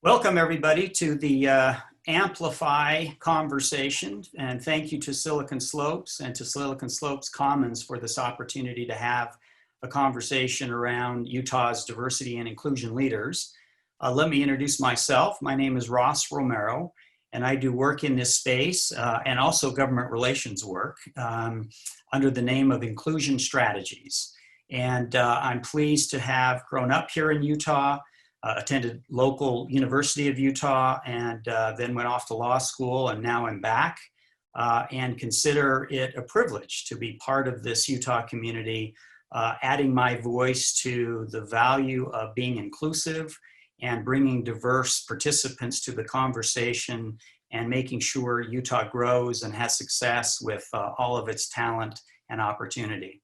Welcome, everybody, to the Amplify conversation. And thank you to Silicon Slopes and to Silicon Slopes Commons for this opportunity to have a conversation around Utah's diversity and inclusion leaders. Let me introduce myself. My name is Ross Romero, and I do work in this space and also government relations work under the name of Inclusion Strategies. And I'm pleased to have grown up here in Utah, attended local University of Utah, and then went off to law school, and now I'm back and consider it a privilege to be part of this Utah community, adding my voice to the value of being inclusive and bringing diverse participants to the conversation and making sure Utah grows and has success with all of its talent and opportunity.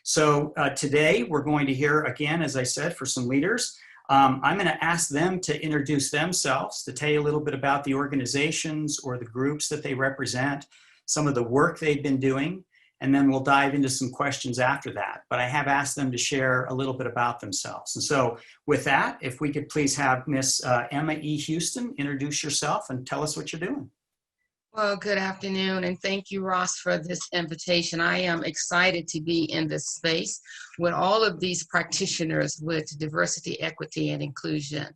So today we're going to hear again, as I said, for some leaders. I'm going to ask them to introduce themselves, to tell you a little bit about the organizations or the groups that they represent, some of the work they've been doing, and then we'll dive into some questions after that. But I have asked them to share a little bit about themselves. And so with that, if we could please have Miss Emma E. Houston introduce yourself and tell us what you're doing. Well, good afternoon, and thank you, Ross, for this invitation. I am excited to be in this space with all of these practitioners with diversity, equity, and inclusion.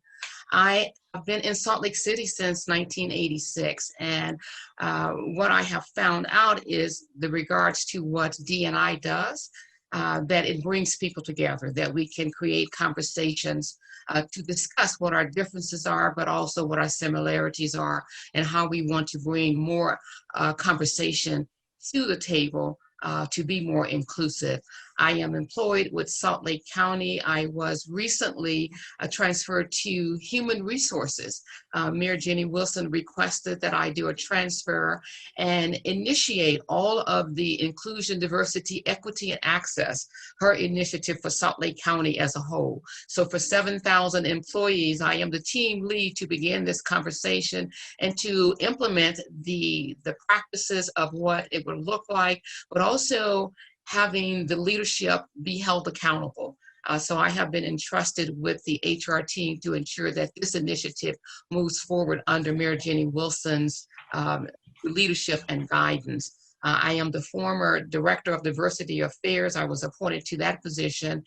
I have been in Salt Lake City since 1986, and what I have found out is the regards to what D&I does, that it brings people together, that we can create conversations to discuss what our differences are, but also what our similarities are and how we want to bring more conversation to the table to be more inclusive. I am employed with Salt Lake County. I was recently transferred to Human Resources. Mayor Jenny Wilson requested that I do a transfer and initiate all of the inclusion, diversity, equity, and access, her initiative for Salt Lake County as a whole. So for 7,000 employees, I am the team lead to begin this conversation and to implement the practices of what it would look like, but also having the leadership be held accountable. So I have been entrusted with the HR team to ensure that this initiative moves forward under Mayor Jenny Wilson's leadership and guidance. I am the former Director of Diversity Affairs. I was appointed to that position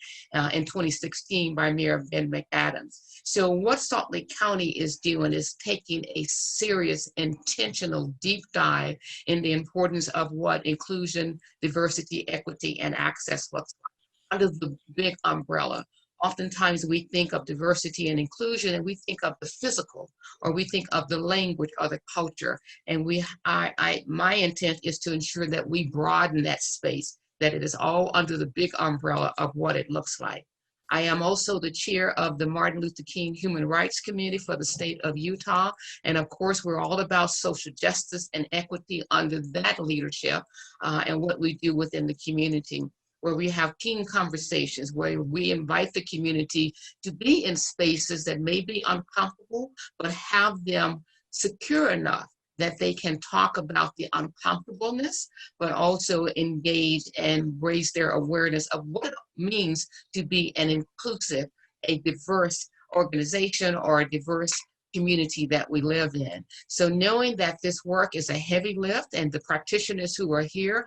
in 2016 by Mayor Ben McAdams. So what Salt Lake County is doing is taking a serious, intentional deep dive in the importance of what inclusion, diversity, equity, and access looks like under the big umbrella. Oftentimes we think of diversity and inclusion and we think of the physical, or we think of the language or the culture. And my intent is to ensure that we broaden that space, that it is all under the big umbrella of what it looks like. I am also the chair of the Martin Luther King Human Rights Committee for the state of Utah. And of course, we're all about social justice and equity under that leadership and what we do within the community, where we have keen conversations, where we invite the community to be in spaces that may be uncomfortable, but have them secure enough that they can talk about the uncomfortableness, but also engage and raise their awareness of what it means to be an inclusive, a diverse organization or a diverse community that we live in. So knowing that this work is a heavy lift and the practitioners who are here,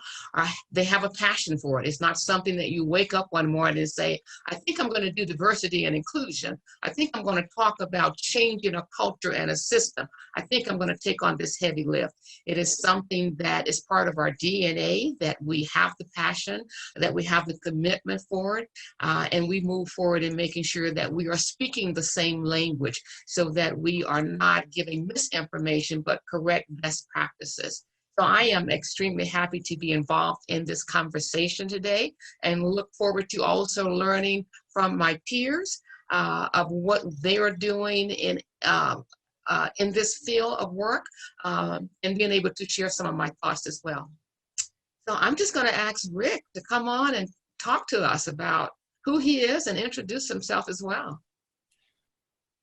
they have a passion for it. It's not something that you wake up one morning and say, I think I'm going to do diversity and inclusion. I think I'm going to talk about changing a culture and a system. I think I'm going to take on this heavy lift. It is something that is part of our DNA, that we have the passion, that we have the commitment for it, and we move forward in making sure that we are speaking the same language so that we are not giving misinformation, but correct best practices. So I am extremely happy to be involved in this conversation today and look forward to also learning from my peers of what they are doing in this field of work and being able to share some of my thoughts as well. So I'm just going to ask Rick to come on and talk to us about who he is and introduce himself as well.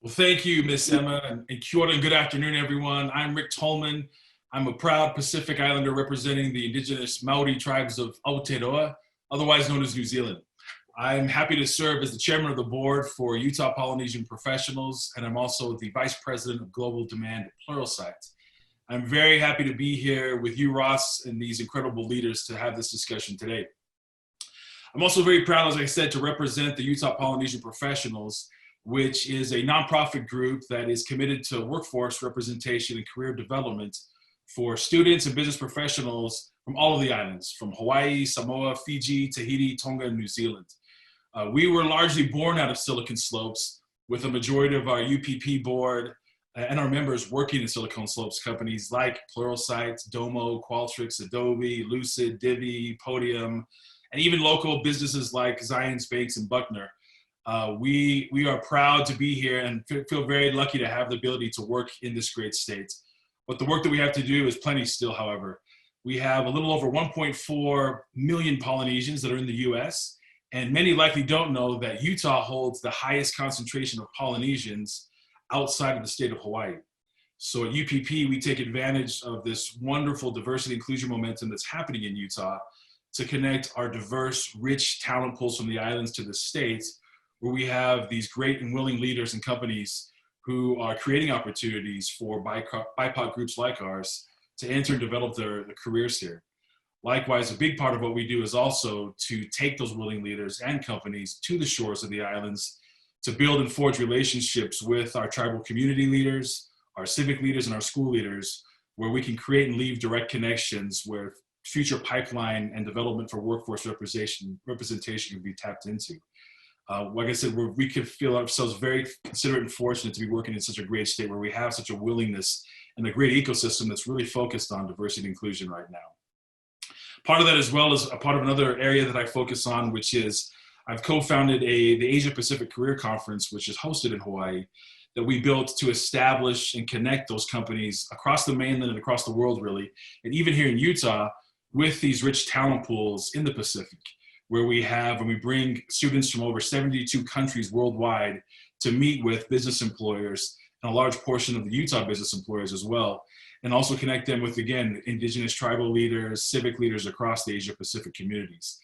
Well, thank you, Miss Emma, and kia ora and good afternoon, everyone. I'm Rick Tolman. I'm a proud Pacific Islander representing the indigenous Maori tribes of Aotearoa, otherwise known as New Zealand. I'm happy to serve as the chairman of the board for Utah Polynesian Professionals, and I'm also the vice president of global demand at Pluralsight. I'm very happy to be here with you, Ross, and these incredible leaders to have this discussion today. I'm also very proud, as I said, to represent the Utah Polynesian Professionals, which is a nonprofit group that is committed to workforce representation and career development for students and business professionals from all of the islands, from Hawaii, Samoa, Fiji, Tahiti, Tonga, and New Zealand. We were largely born out of Silicon Slopes, with a majority of our UPP board and our members working in Silicon Slopes companies like Pluralsight, Domo, Qualtrics, Adobe, Lucid, Divi, Podium, and even local businesses like Zions Banks and Buckner. We are proud to be here and feel very lucky to have the ability to work in this great state. But the work that we have to do is plenty still, however. We have a little over 1.4 million Polynesians that are in the US, and many likely don't know that Utah holds the highest concentration of Polynesians outside of the state of Hawaii. So at UPP, we take advantage of this wonderful diversity inclusion momentum that's happening in Utah to connect our diverse, rich talent pools from the islands to the states, where we have these great and willing leaders and companies who are creating opportunities for BIPOC groups like ours to enter and develop their careers here. Likewise, a big part of what we do is also to take those willing leaders and companies to the shores of the islands to build and forge relationships with our tribal community leaders, our civic leaders, and our school leaders, where we can create and leave direct connections where future pipeline and development for workforce representation can be tapped into. Like I said, we can feel ourselves very considerate and fortunate to be working in such a great state where we have such a willingness and a great ecosystem that's really focused on diversity and inclusion right now. Part of that as well is a part of another area that I focus on, which is I've co-founded the Asia Pacific Career Conference, which is hosted in Hawaii, that we built to establish and connect those companies across the mainland and across the world, really, and even here in Utah, with these rich talent pools in the Pacific, where we bring students from over 72 countries worldwide to meet with business employers and a large portion of the Utah business employers as well, and also connect them with, again, indigenous tribal leaders, civic leaders across the Asia Pacific communities.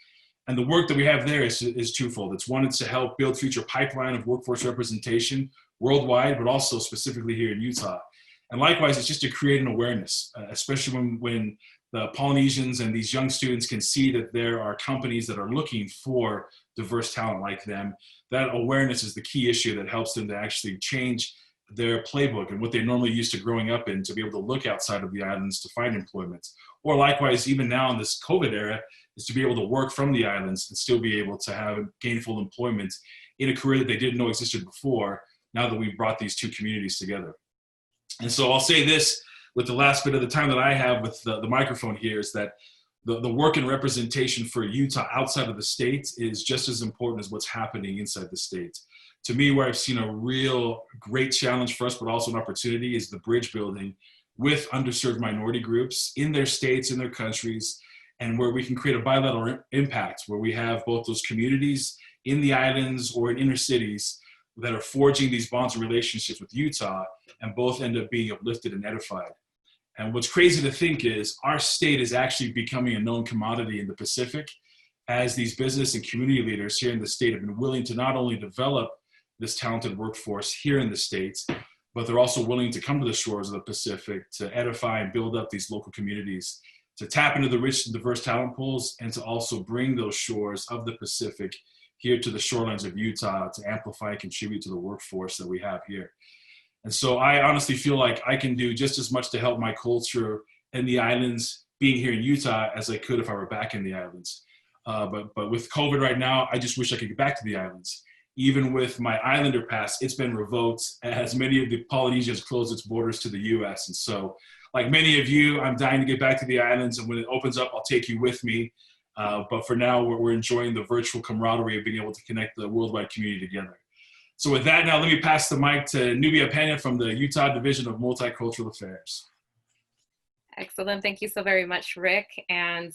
And the work that we have there is twofold. It's one, it's to help build future pipeline of workforce representation worldwide, but also specifically here in Utah. And likewise, it's just to create an awareness, especially when the Polynesians and these young students can see that there are companies that are looking for diverse talent like them. That awareness is the key issue that helps them to actually change their playbook and what they're normally used to growing up in, to be able to look outside of the islands to find employment. Or likewise, even now in this COVID era, is to be able to work from the islands and still be able to have gainful employment in a career that they didn't know existed before, now that we've brought these two communities together. And so I'll say this with the last bit of the time that I have with the microphone here, is that the work and representation for Utah outside of the state is just as important as what's happening inside the state. To me, where I've seen a real great challenge for us, but also an opportunity, is the bridge building with underserved minority groups in their states, in their countries, and where we can create a bilateral impact, where we have both those communities in the islands or in inner cities that are forging these bonds and relationships with Utah, and both end up being uplifted and edified. And what's crazy to think is our state is actually becoming a known commodity in the Pacific, as these business and community leaders here in the state have been willing to not only develop this talented workforce here in the States, but they're also willing to come to the shores of the Pacific to edify and build up these local communities, to tap into the rich and diverse talent pools, and to also bring those shores of the Pacific here to the shorelines of Utah to amplify and contribute to the workforce that we have here. And so I honestly feel like I can do just as much to help my culture and the islands being here in Utah as I could if I were back in the islands. But with COVID right now, I just wish I could get back to the islands. Even with my Islander pass, it's been revoked, as many of the Polynesians closed its borders to the US. And so, like many of you, I'm dying to get back to the islands, and when it opens up, I'll take you with me. But for now, we're enjoying the virtual camaraderie of being able to connect the worldwide community together. So with that, now let me pass the mic to nublapena from the Utah Division of Multicultural Affairs. Excellent. Thank you so very much, Rick. And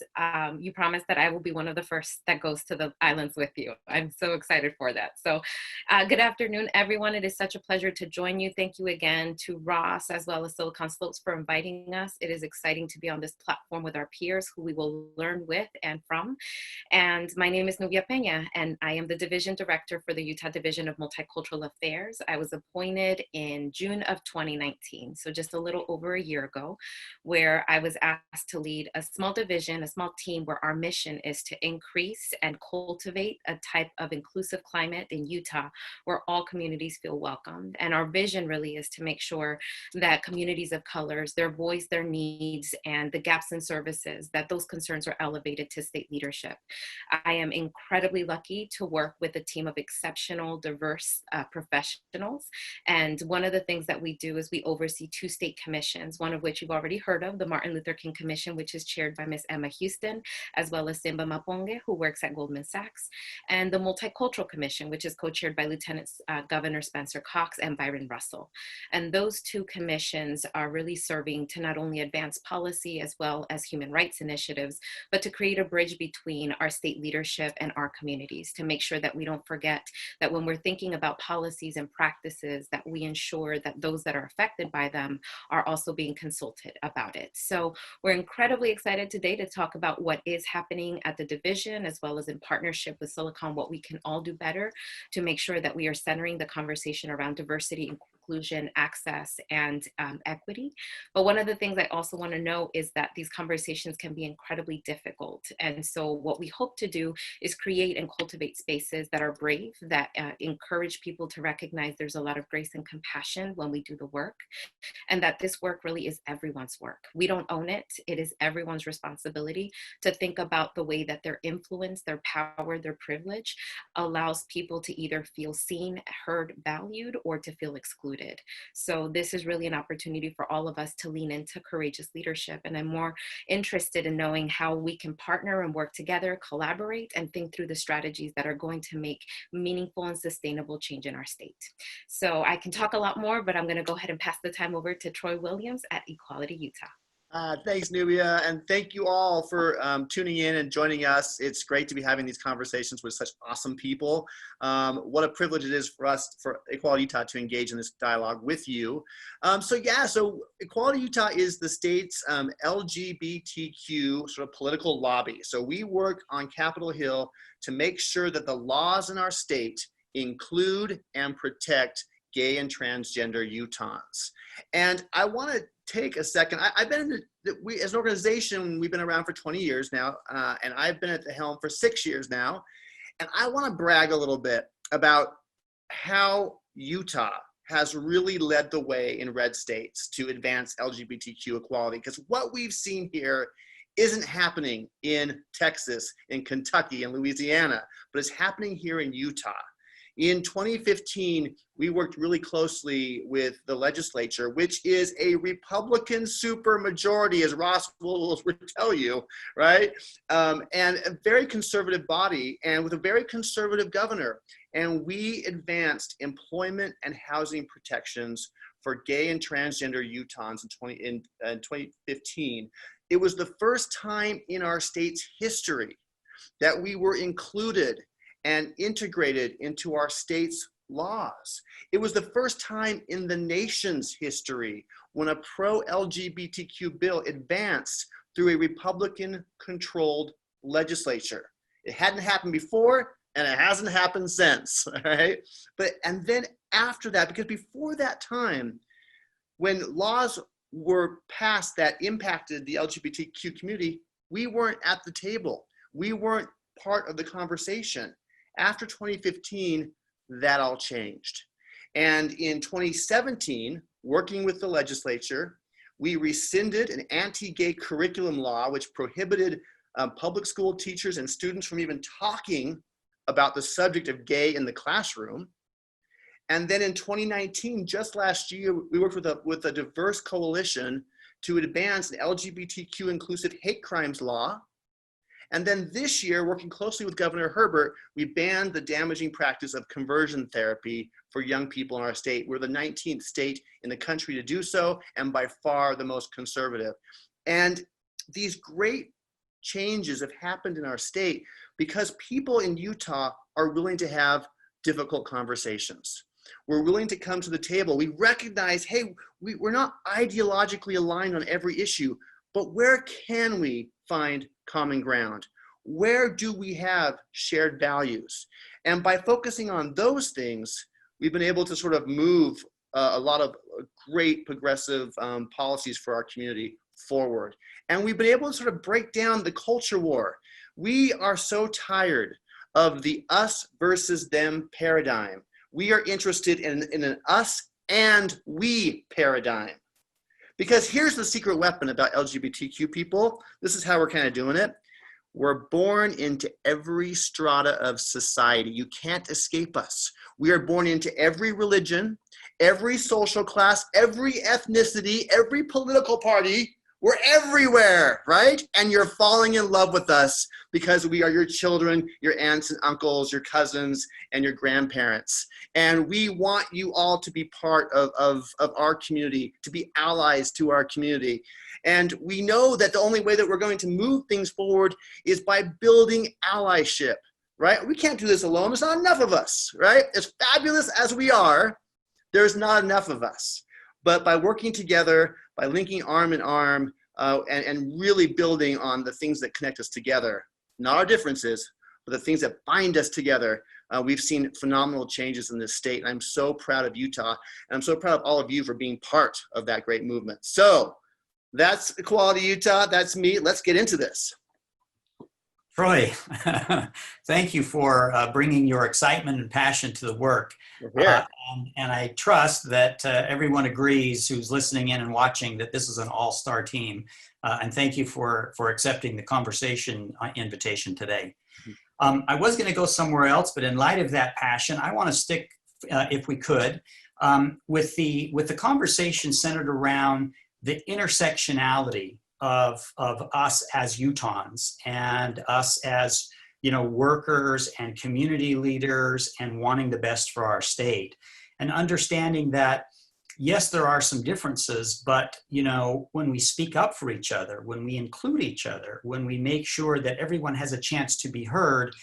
you promised that I will be one of the first that goes to the islands with you. I'm so excited for that. So good afternoon, everyone. It is such a pleasure to join you. Thank you again to Ross as well as Silicon Slopes for inviting us. It is exciting to be on this platform with our peers who we will learn with and from. And my name is nublapena, and I am the Division Director for the Utah Division of Multicultural Affairs. I was appointed in June of 2019, so just a little over a year ago, where I was asked to lead a small division, a small team where our mission is to increase and cultivate a type of inclusive climate in Utah where all communities feel welcomed. And our vision really is to make sure that communities of colors, their voice, their needs, and the gaps in services, that those concerns are elevated to state leadership. I am incredibly lucky to work with a team of exceptional, diverse professionals. And one of the things that we do is we oversee 2 state commissions, one of which you've already heard of, the Martin Luther King Commission, which is chaired by Ms. Emma Houston, as well as Simba Maponge, who works at Goldman Sachs, and the Multicultural Commission, which is co-chaired by Lieutenant Governor Spencer Cox and Byron Russell. And those 2 commissions are really serving to not only advance policy as well as human rights initiatives, but to create a bridge between our state leadership and our communities, to make sure that we don't forget that when we're thinking about policies and practices, that we ensure that those that are affected by them are also being consulted about it. So we're incredibly excited today to talk about what is happening at the division, as well as in partnership with Silicon, what we can all do better to make sure that we are centering the conversation around diversity, inclusion, access, and equity. But one of the things I also want to know is that these conversations can be incredibly difficult. And so what we hope to do is create and cultivate spaces that are brave, that encourage people to recognize there's a lot of grace and compassion when we do the work, and that this work really is everyone's work. We don't own it. It is everyone's responsibility to think about the way that their influence, their power, their privilege allows people to either feel seen, heard, valued, or to feel excluded. So this is really an opportunity for all of us to lean into courageous leadership. And I'm more interested in knowing how we can partner and work together, collaborate, and think through the strategies that are going to make meaningful and sustainable change in our state. So I can talk a lot more, but I'm going to go ahead and pass the time over to Troy Williams at Equality Utah. Thanks, Nubia, and thank you all for tuning in and joining us. It's great to be having these conversations with such awesome people. What a privilege it is for us, for Equality Utah, to engage in this dialogue with you. So Equality Utah is the state's LGBTQ sort of political lobby. So we work on Capitol Hill to make sure that the laws in our state include and protect gay and transgender Utahns. And I want to take a second. I've been as an organization, we've been around for 20 years now, and I've been at the helm for 6 years now. And I want to brag a little bit about how Utah has really led the way in red states to advance LGBTQ equality. Because what we've seen here isn't happening in Texas, in Kentucky, and Louisiana, but it's happening here in Utah. In 2015, we worked really closely with the legislature, which is a Republican supermajority, as Ross will tell you, right? And a very conservative body, and with a very conservative governor. And we advanced employment and housing protections for gay and transgender Utahns in 2015. It was the first time in our state's history that we were included and integrated into our state's laws. It was the first time in the nation's history when a pro-LGBTQ bill advanced through a Republican-controlled legislature. It hadn't happened before, and it hasn't happened since, all right? And then after that, because before that time, when laws were passed that impacted the LGBTQ community, we weren't at the table. We weren't part of the conversation. After 2015, that all changed. And in 2017, working with the legislature, we rescinded an anti-gay curriculum law which prohibited public school teachers and students from even talking about the subject of gay in the classroom. And then in 2019, just last year, we worked with a diverse coalition to advance an LGBTQ inclusive hate crimes law. And then this year, working closely with Governor Herbert, we banned the damaging practice of conversion therapy for young people in our state. We're the 19th state in the country to do so, and by far the most conservative. And these great changes have happened in our state because people in Utah are willing to have difficult conversations. We're willing to come to the table. We recognize, hey, we're not ideologically aligned on every issue, but where can we find common ground? Where do we have shared values? And by focusing on those things, we've been able to sort of move a lot of great progressive policies for our community forward. And we've been able to sort of break down the culture war. We are so tired of the us versus them paradigm. We are interested in an us and we paradigm. Because here's the secret weapon about LGBTQ people. This is how we're kind of doing it. We're born into every strata of society. You can't escape us. We are born into every religion, every social class, every ethnicity, every political party. We're everywhere, right? And you're falling in love with us because we are your children, your aunts and uncles, your cousins, and your grandparents. And we want you all to be part of our community, to be allies to our community. And we know that the only way that we're going to move things forward is by building allyship, right? We can't do this alone. There's not enough of us, right? As fabulous as we are, there's not enough of us. But by working together, by linking arm in arm, and really building on the things that connect us together, not our differences, but the things that bind us together, we've seen phenomenal changes in this state. And I'm so proud of Utah, and I'm so proud of all of you for being part of that great movement. So that's Equality Utah. That's me. Let's get into this. Troy, thank you for bringing your excitement and passion to the work. And I trust that everyone agrees who's listening in and watching that this is an all-star team. And thank you for accepting the conversation invitation today. I was going to go somewhere else, but in light of that passion, I want to stick, if we could, with the conversation centered around the intersectionality of us as Utahns and us as, workers and community leaders and wanting the best for our state, and understanding that, yes, there are some differences, but, when we speak up for each other, when we include each other, when we make sure that everyone has a chance to be heard,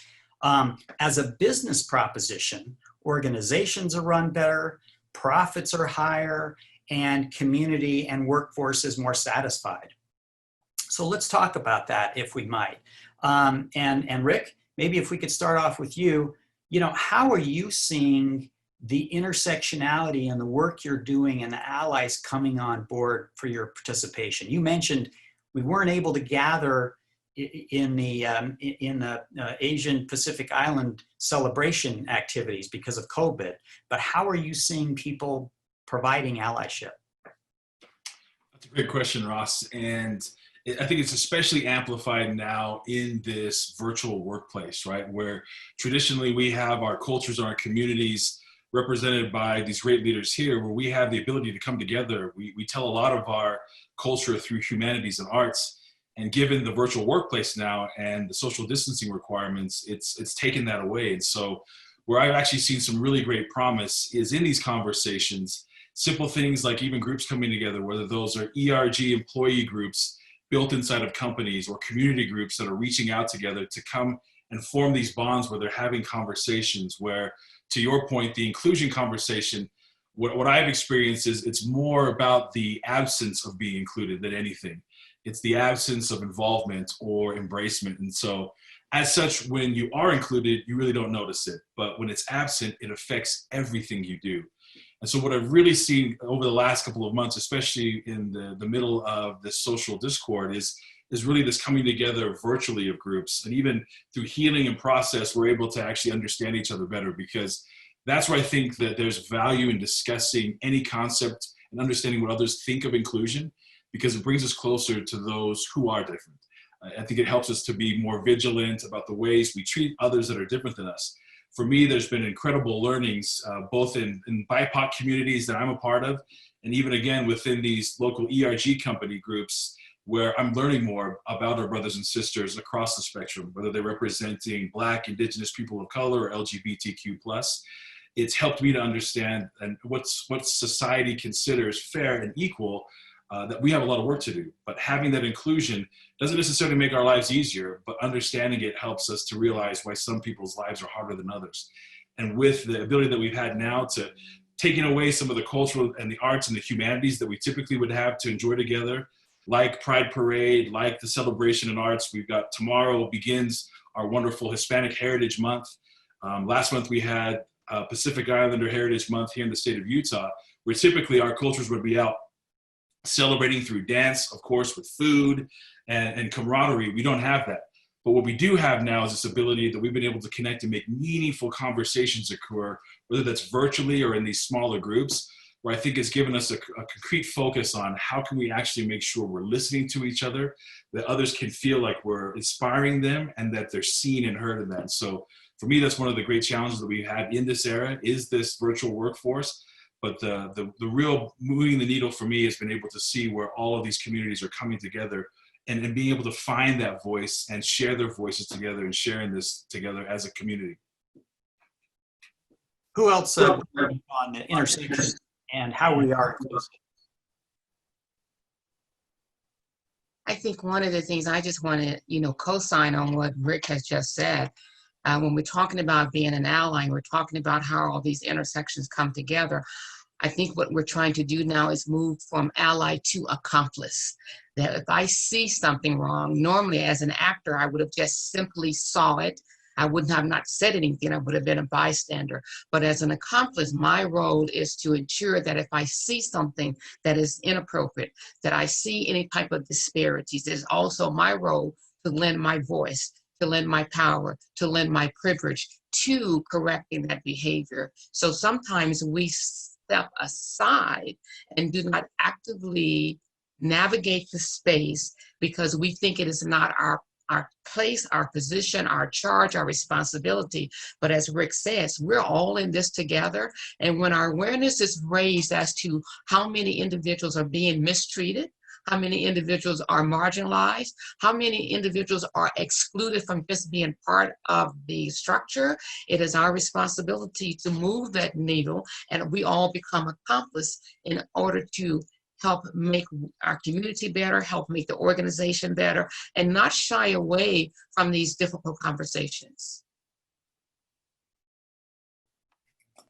as a business proposition, organizations are run better, profits are higher, and community and workforce is more satisfied. So let's talk about that, if we might. And Rick, maybe if we could start off with you, how are you seeing the intersectionality and the work you're doing and the allies coming on board for your participation? You mentioned we weren't able to gather in the Asian Pacific Island celebration activities because of COVID, but how are you seeing people providing allyship? That's a great question, Ross. And I think it's especially amplified now in this virtual workplace, right? Where traditionally we have our cultures and our communities represented by these great leaders here, where we have the ability to come together. We tell a lot of our culture through humanities and arts. And given the virtual workplace now and the social distancing requirements, it's taken that away. And so where I've actually seen some really great promise is in these conversations, simple things like even groups coming together, whether those are ERG employee groups built inside of companies or community groups that are reaching out together to come and form these bonds where they're having conversations where, to your point, the inclusion conversation, what I've experienced is it's more about the absence of being included than anything. It's the absence of involvement or embracement. And so as such, when you are included, you really don't notice it. But when it's absent, it affects everything you do. And so what I've really seen over the last couple of months, especially in the middle of this social discord, is really this coming together virtually of groups. And even through healing and process, we're able to actually understand each other better, because that's where I think that there's value in discussing any concept and understanding what others think of inclusion, because it brings us closer to those who are different. I think it helps us to be more vigilant about the ways we treat others that are different than us. For me, there's been incredible learnings, both in BIPOC communities that I'm a part of, and even again within these local ERG company groups, where I'm learning more about our brothers and sisters across the spectrum, whether they're representing Black, Indigenous people of color, or LGBTQ+. It's helped me to understand and what society considers fair and equal that we have a lot of work to do. But having that inclusion doesn't necessarily make our lives easier, but understanding it helps us to realize why some people's lives are harder than others. And with the ability that we've had now to taking away some of the cultural and the arts and the humanities that we typically would have to enjoy together, like Pride Parade, like the celebration in arts. We've got tomorrow begins our wonderful Hispanic Heritage Month. Last month we had Pacific Islander Heritage Month here in the state of Utah, where typically our cultures would be out celebrating through dance, of course, with food and camaraderie. We don't have that. But what we do have now is this ability that we've been able to connect and make meaningful conversations occur, whether that's virtually or in these smaller groups, where I think it's given us a concrete focus on how can we actually make sure we're listening to each other, that others can feel like we're inspiring them and that they're seen and heard in that. So for me, that's one of the great challenges that we've had in this era is this virtual workforce. But the real moving the needle for me has been able to see where all of these communities are coming together and being able to find that voice and share their voices together and sharing this together as a community. Who else on the intersection and how we are inclusive? I think one of the things I just want to, co-sign on what Rick has just said. When we're talking about being an ally, and we're talking about how all these intersections come together, I think what we're trying to do now is move from ally to accomplice. That if I see something wrong, normally as an actor, I would have just simply saw it. I wouldn't have not said anything. I would have been a bystander. But as an accomplice, my role is to ensure that if I see something that is inappropriate, that I see any type of disparities, it's also my role to lend my voice, to lend my power, to lend my privilege to correcting that behavior. So sometimes we step aside and do not actively navigate the space because we think it is not our place, our position, our charge, our responsibility. But as Rick says, we're all in this together. And when our awareness is raised as to how many individuals are being mistreated, how many individuals are marginalized, how many individuals are excluded from just being part of the structure, it is our responsibility to move that needle, and we all become accomplices in order to help make our community better, help make the organization better, and not shy away from these difficult conversations.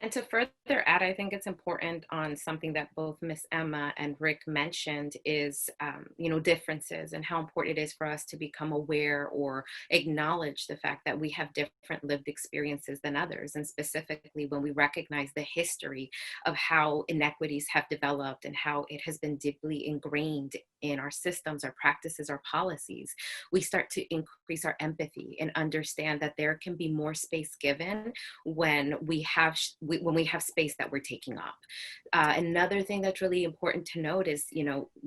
And to further add, I think it's important on something that both Miss Emma and Rick mentioned is, differences and how important it is for us to become aware or acknowledge the fact that we have different lived experiences than others. And specifically when we recognize the history of how inequities have developed and how it has been deeply ingrained in our systems, our practices, our policies, we start to increase our empathy and understand that there can be more space given when we have space that we're taking up. Another thing that's really important to note is,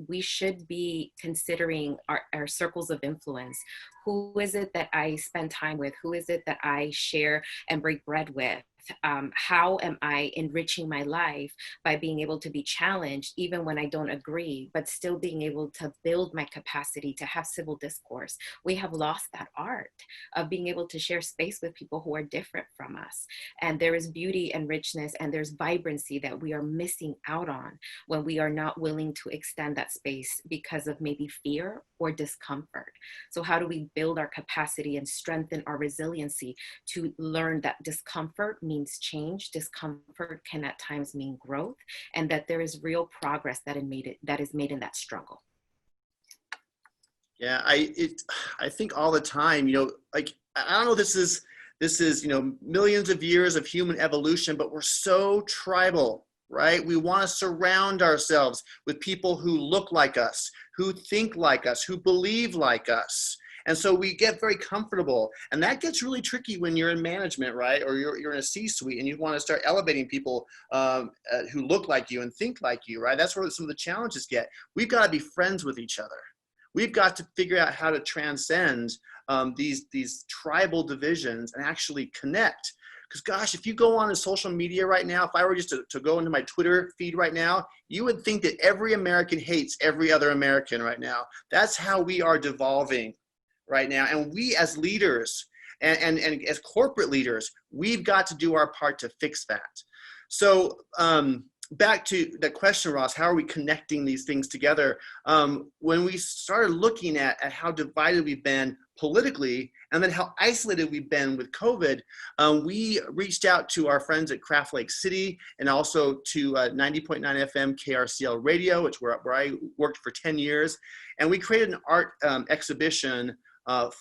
we should be considering our circles of influence. Who is it that I spend time with? Who is it that I share and break bread with? How am I enriching my life by being able to be challenged even when I don't agree, but still being able to build my capacity to have civil discourse? We have lost that art of being able to share space with people who are different from us. And there is beauty and richness and there's vibrancy that we are missing out on when we are not willing to extend that space because of maybe fear or discomfort. So how do we build our capacity and strengthen our resiliency to learn that discomfort means change, discomfort can at times mean growth, and that there is real progress that is made in that struggle. Yeah, I think all the time, I don't know, this is millions of years of human evolution, but we're so tribal, right? We want to surround ourselves with people who look like us, who think like us, who believe like us. And so we get very comfortable, and that gets really tricky when you're in management, right? Or you're in a C-suite and you want to start elevating people who look like you and think like you, right? That's where some of the challenges get. We've got to be friends with each other. We've got to figure out how to transcend these tribal divisions and actually connect. Because gosh, if you go on to social media right now, if I were just to go into my Twitter feed right now, you would think that every American hates every other American right now. That's how we are devolving right now. And we as leaders and as corporate leaders, we've got to do our part to fix that. So back to the question, Ross, how are we connecting these things together? When we started looking at how divided we've been politically, and then how isolated we've been with COVID, we reached out to our friends at Craft Lake City and also to 90.9 FM KRCL Radio, which where I worked for 10 years. And we created an art exhibition,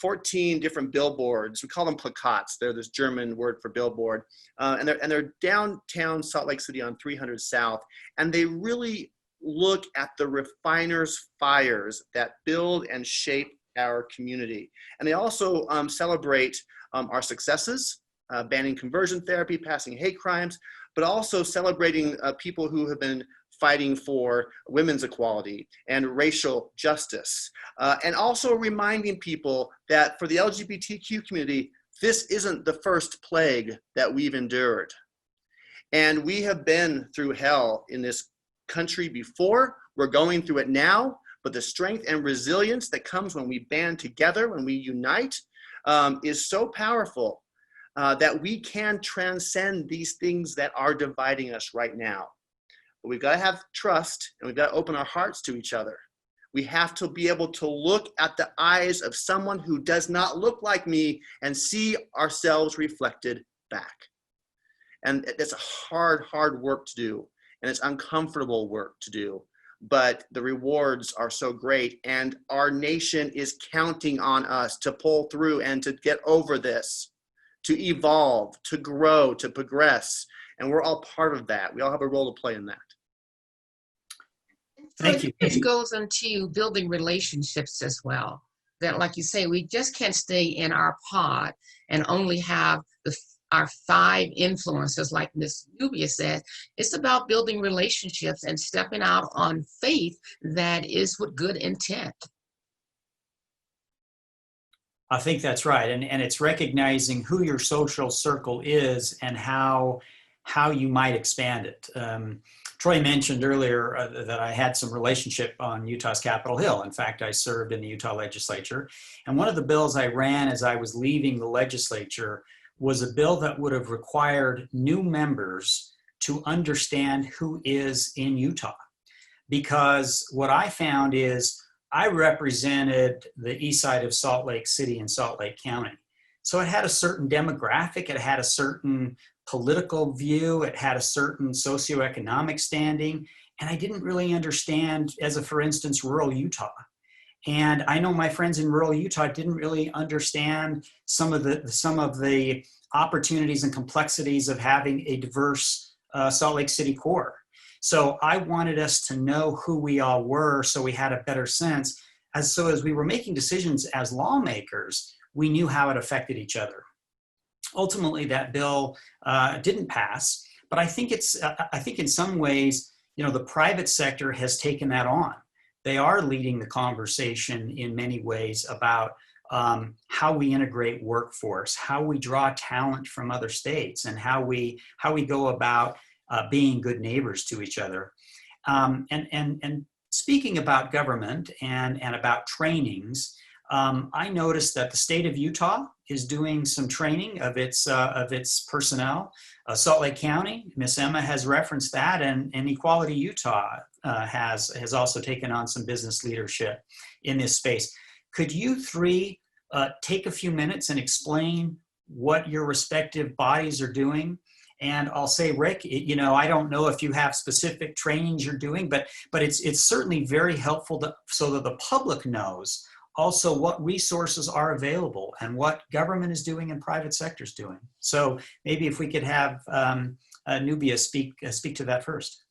14 different billboards. We call them plakats. They're this German word for billboard. And they're downtown Salt Lake City on 300 South. And they really look at the refiners' fires that build and shape our community. And they also celebrate our successes, banning conversion therapy, passing hate crimes, but also celebrating people who have been fighting for women's equality and racial justice. And also reminding people that for the LGBTQ community, this isn't the first plague that we've endured. And we have been through hell in this country before. We're going through it now, but the strength and resilience that comes when we band together, when we unite, is so powerful that we can transcend these things that are dividing us right now. But we've got to have trust, and we've got to open our hearts to each other. We have to be able to look at the eyes of someone who does not look like me and see ourselves reflected back. And it's a hard work to do, and it's uncomfortable work to do, but the rewards are so great, and our nation is counting on us to pull through and to get over this, to evolve, to grow, to progress, and we're all part of that. We all have a role to play in that. Thank you. This goes into building relationships as well. That, like you say, we just can't stay in our pod and only have our 5 influences, like Miss Nubia said. It's about building relationships and stepping out on faith that is with good intent. I think that's right. And it's recognizing who your social circle is and how you might expand it. Troy mentioned earlier that I had some relationship on Utah's Capitol Hill. In fact, I served in the Utah legislature. And one of the bills I ran as I was leaving the legislature was a bill that would have required new members to understand who is in Utah. Because what I found is I represented the east side of Salt Lake City and Salt Lake County. So it had a certain demographic, it had a certain political view, it had a certain socioeconomic standing, and I didn't really understand, for instance, rural Utah. And I know my friends in rural Utah didn't really understand some of the opportunities and complexities of having a diverse Salt Lake City core. So I wanted us to know who we all were, so we had a better sense. As we were making decisions as lawmakers, we knew how it affected each other. Ultimately, that bill didn't pass, but I think in some ways, the private sector has taken that on. They are leading the conversation in many ways about how we integrate workforce, how we draw talent from other states, and how we go about being good neighbors to each other. And speaking about government and about trainings, I noticed that the state of Utah is doing some training of its personnel. Salt Lake County, Miss Emma has referenced that, and Equality Utah has also taken on some business leadership in this space. Could you 3 take a few minutes and explain what your respective bodies are doing? And I'll say, Rick, I don't know if you have specific trainings you're doing, but it's certainly very helpful so that the public knows also what resources are available and what government is doing and private sector is doing. So maybe if we could have Nubia speak to that first.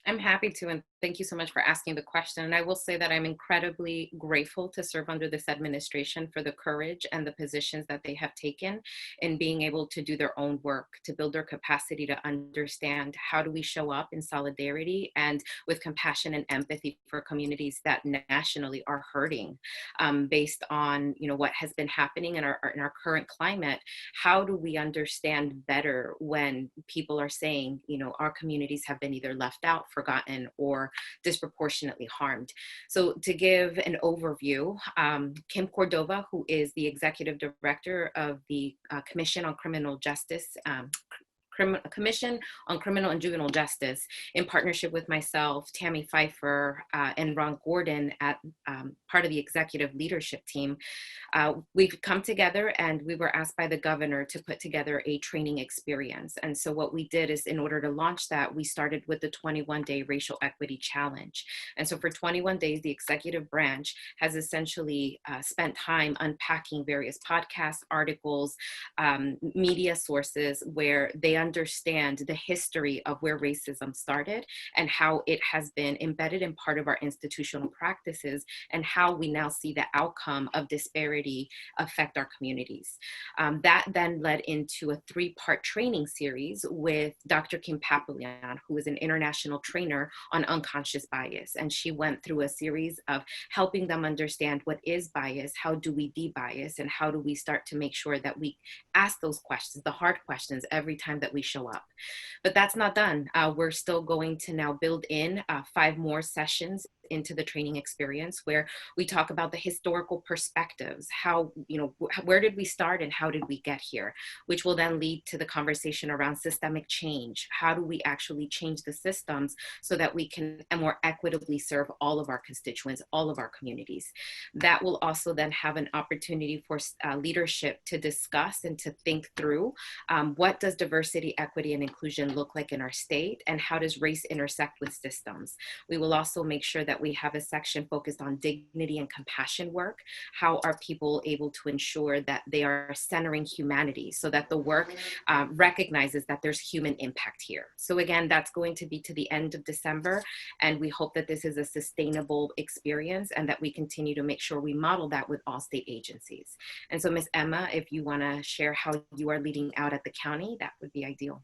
I'm happy to, and thank you so much for asking the question. And I will say that I'm incredibly grateful to serve under this administration for the courage and the positions that they have taken in being able to do their own work, to build their capacity to understand how do we show up in solidarity and with compassion and empathy for communities that nationally are hurting based on what has been happening in our current climate. How do we understand better when people are saying, our communities have been either left out, forgotten, or disproportionately harmed? So to give an overview, Kim Cordova, who is the executive director of the Commission on Criminal Justice, Commission on Criminal and Juvenile Justice, in partnership with myself, Tammy Pfeiffer, and Ron Gordon at part of the executive leadership team. We've come together and we were asked by the governor to put together a training experience. And so what we did is, in order to launch that, we started with the 21-day Racial Equity Challenge. And so for 21 days, the executive branch has essentially spent time unpacking various podcasts, articles, media sources where they understand the history of where racism started and how it has been embedded in part of our institutional practices, and how we now see the outcome of disparity affect our communities. That then led into a 3-part training series with Dr. Kim Papillon, who is an international trainer on unconscious bias. And she went through a series of helping them understand what is bias, how do we de-bias, and how do we start to make sure that we ask those questions, the hard questions, every time that we show up. But that's not done. We're still going to now build in 5 more sessions into the training experience, where we talk about the historical perspectives, how, where did we start and how did we get here, which will then lead to the conversation around systemic change. How do we actually change the systems so that we can more equitably serve all of our constituents, all of our communities? That will also then have an opportunity for leadership to discuss and to think through what does diversity, equity, and inclusion look like in our state, and how does race intersect with systems? We will also make sure that we have a section focused on dignity and compassion work. How are people able to ensure that they are centering humanity, so that the work recognizes that there's human impact here? So again, that's going to be to the end of December, and we hope that this is a sustainable experience and that we continue to make sure we model that with all state agencies. And so Ms. Emma, if you want to share how you are leading out at the county, that would be ideal.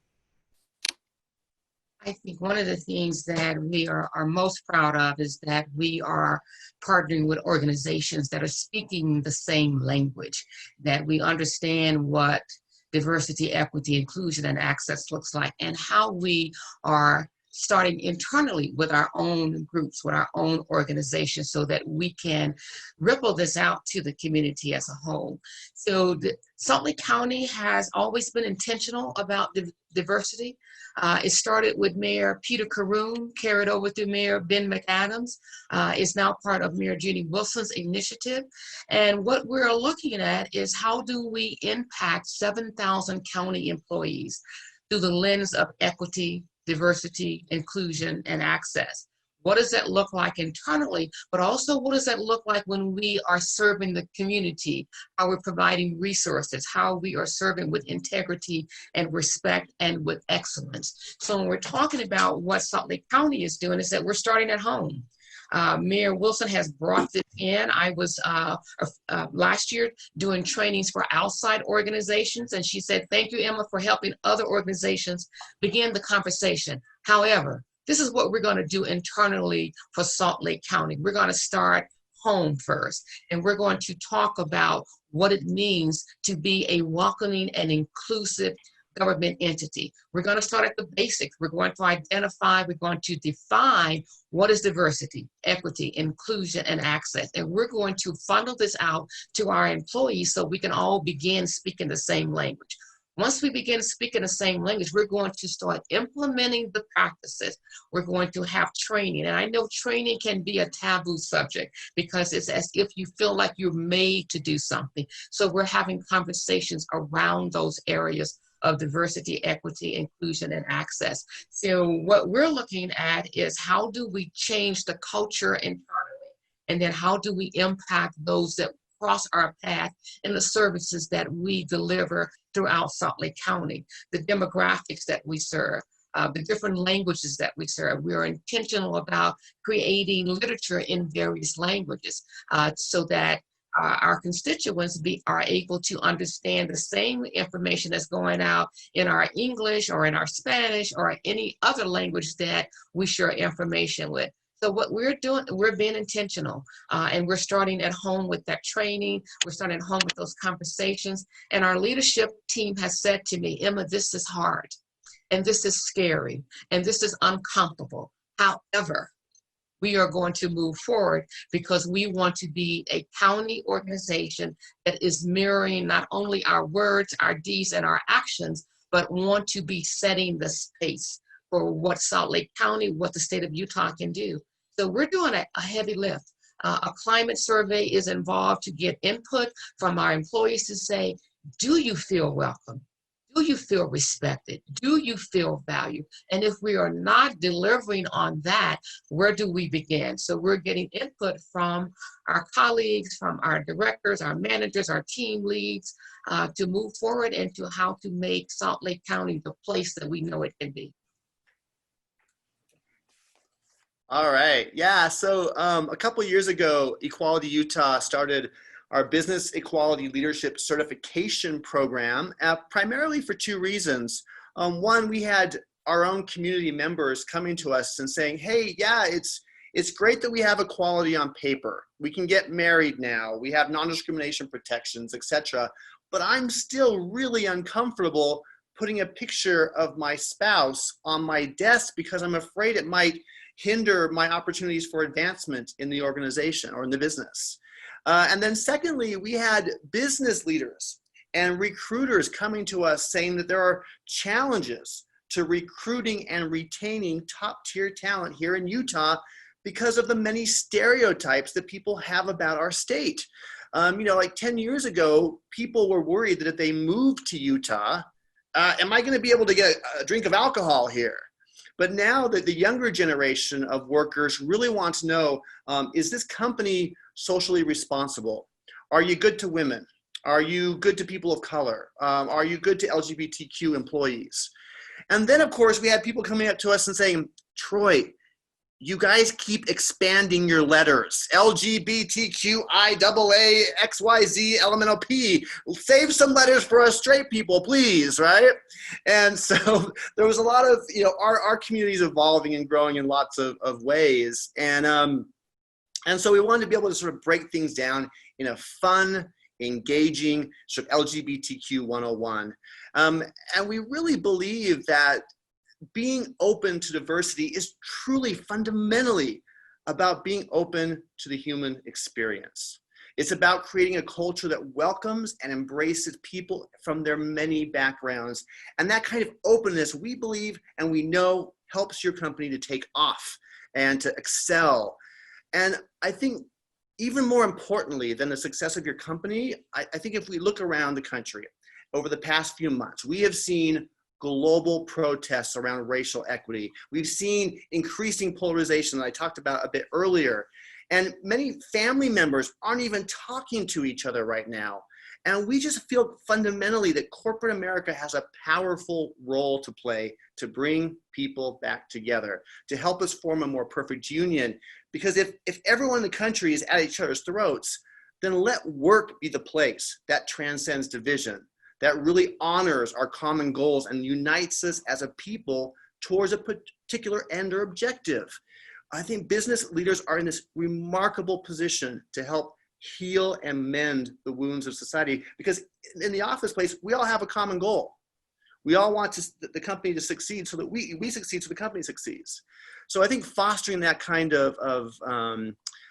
I think one of the things that we are most proud of is that we are partnering with organizations that are speaking the same language, that we understand what diversity, equity, inclusion, and access looks like, and how we are starting internally with our own groups, with our own organizations, so that we can ripple this out to the community as a whole. So Salt Lake County has always been intentional about diversity. It started with Mayor Peter Caroon, carried over to Mayor Ben McAdams. It's now part of Mayor Jeannie Wilson's initiative. And what we're looking at is, how do we impact 7,000 county employees through the lens of equity, diversity, inclusion, and access? What does that look like internally, but also what does that look like when we are serving the community, how we're providing resources, how we are serving with integrity and respect and with excellence? So when we're talking about what Salt Lake County is doing, is that we're starting at home. Mayor Wilson has brought this in. I was last year doing trainings for outside organizations, and she said, "Thank you, Emma, for helping other organizations begin the conversation." However, this is what we're going to do internally for Salt Lake County. We're going to start home first, and we're going to talk about what it means to be a welcoming and inclusive government entity. We're going to start at the basics. We're going to identify, we're going to define what is diversity, equity, inclusion, and access. And we're going to funnel this out to our employees so we can all begin speaking the same language. Once we begin speaking the same language, we're going to start implementing the practices. We're going to have training. And I know training can be a taboo subject because it's as if you feel like you're made to do something. So we're having conversations around those areas of diversity, equity, inclusion, and access. So what we're looking at is, how do we change the culture internally? And then how do we impact those that cross our path and the services that we deliver throughout Salt Lake County, the demographics that we serve, the different languages that we serve. We are intentional about creating literature in various languages so that our constituents are able to understand the same information that's going out in our English or in our Spanish or any other language that we share information with. So what we're doing, we're being intentional, and we're starting at home with that training. We're starting at home with those conversations. And our leadership team has said to me, "Emma, this is hard, and this is scary, and this is uncomfortable. However, we are going to move forward because we want to be a county organization that is mirroring not only our words, our deeds, and our actions, but want to be setting the space for what Salt Lake County, what the state of Utah can do. So we're doing a heavy lift. A climate survey is involved to get input from our employees to say, do you feel welcome? Do you feel respected? Do you feel valued? And if we are not delivering on that, where do we begin? So we're getting input from our colleagues, from our directors, our managers, our team leads, to move forward into how to make Salt Lake County the place that we know it can be. All right. Yeah. So a couple years ago, Equality Utah started our Business Equality Leadership Certification Program, primarily for two reasons. One, we had our own community members coming to us and saying, hey, yeah, it's great that we have equality on paper. We can get married now. We have non-discrimination protections, etc. But I'm still really uncomfortable putting a picture of my spouse on my desk because I'm afraid it might hinder my opportunities for advancement in the organization or in the business. And then secondly, we had business leaders and recruiters coming to us saying that there are challenges to recruiting and retaining top-tier talent here in Utah because of the many stereotypes that people have about our state. Like 10 years ago, people were worried that if they moved to Utah, am I going to be able to get a drink of alcohol here? But now that the younger generation of workers really want to know, is this company socially responsible? Are you good to women? Are you good to people of color? Are you good to LGBTQ employees? And then, of course, we had people coming up to us and saying, Troy, you guys keep expanding your letters. LGBTQIAA XYZ LMNOP. Save some letters for us straight people, please, right? And so there was a lot of, our community is evolving and growing in lots of ways. And so we wanted to be able to sort of break things down in a fun, engaging sort of LGBTQ 101. And we really believe that being open to diversity is truly fundamentally about being open to the human experience. It's about creating a culture that welcomes and embraces people from their many backgrounds. And that kind of openness, we believe and we know, helps your company to take off and to excel. And I think even more importantly than the success of your company, I think if we look around the country over the past few months, we have seen global protests around racial equity. We've seen increasing polarization that I talked about a bit earlier. And many family members aren't even talking to each other right now. And we just feel fundamentally that corporate America has a powerful role to play to bring people back together, to help us form a more perfect union. Because if everyone in the country is at each other's throats, then let work be the place that transcends division, that really honors our common goals and unites us as a people towards a particular end or objective. I think business leaders are in this remarkable position to help heal and mend the wounds of society, because in the office place, we all have a common goal. We all want the company to succeed so that we succeed so the company succeeds. So I think fostering that kind of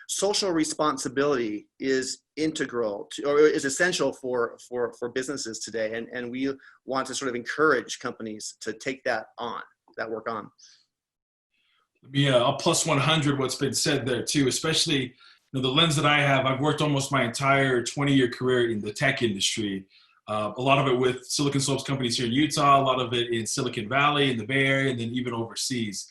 social responsibility is integral to, or is essential for businesses today. And we want to sort of encourage companies to take that work on. Yeah, I'll plus 100 what's been said there too, especially the lens that I have. I've worked almost my entire 20-year career in the tech industry. A lot of it with Silicon Slopes companies here in Utah, a lot of it in Silicon Valley, in the Bay Area, and then even overseas.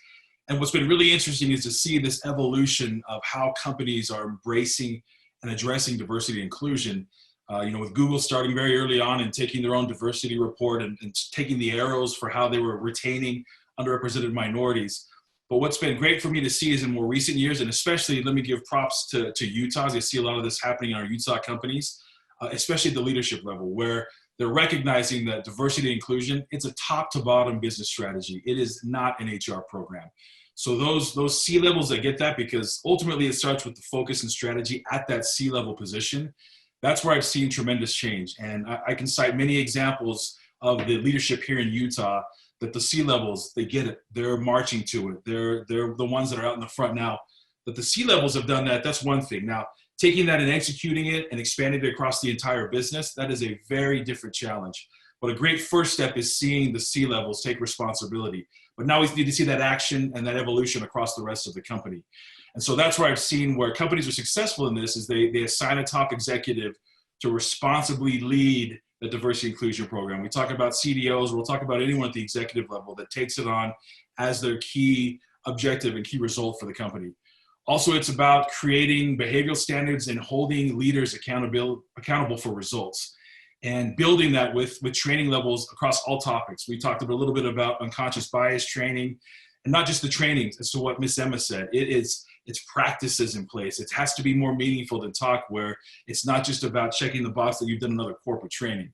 And what's been really interesting is to see this evolution of how companies are embracing and addressing diversity and inclusion. With Google starting very early on and taking their own diversity report and taking the arrows for how they were retaining underrepresented minorities. But what's been great for me to see is in more recent years, and especially let me give props to Utah, as I see a lot of this happening in our Utah companies, especially at the leadership level, where they're recognizing that diversity and inclusion, it's a top to bottom business strategy. It is not an HR program. So those C-levels that get that, because ultimately it starts with the focus and strategy at that C-level position, that's where I've seen tremendous change. And I can cite many examples of the leadership here in Utah that the C-levels, they get it. They're marching to it. They're the ones that are out in the front now. That the C-levels have done that, that's one thing. Now, taking that and executing it and expanding it across the entire business, that is a very different challenge. But a great first step is seeing the C-levels take responsibility. But now we need to see that action and that evolution across the rest of the company. And so that's where I've seen where companies are successful in this is they assign a top executive to responsibly lead the diversity inclusion program. We talk about CDOs, we'll talk about anyone at the executive level that takes it on as their key objective and key result for the company. Also, it's about creating behavioral standards and holding leaders accountable for results and building that with training levels across all topics. We talked a little bit about unconscious bias training, and not just the training, as to what Miss Emma said. It's practices in place. It has to be more meaningful than talk, where it's not just about checking the box that you've done another corporate training.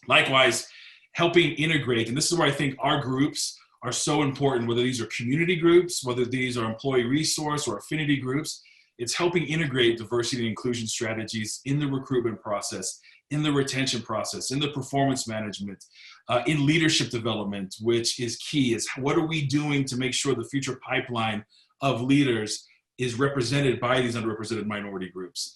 Likewise, helping integrate, and this is where I think our groups are so important, whether these are community groups, whether these are employee resource or affinity groups, it's helping integrate diversity and inclusion strategies in the recruitment process, in the retention process, in the performance management, in leadership development, which is key, is what are we doing to make sure the future pipeline of leaders is represented by these underrepresented minority groups.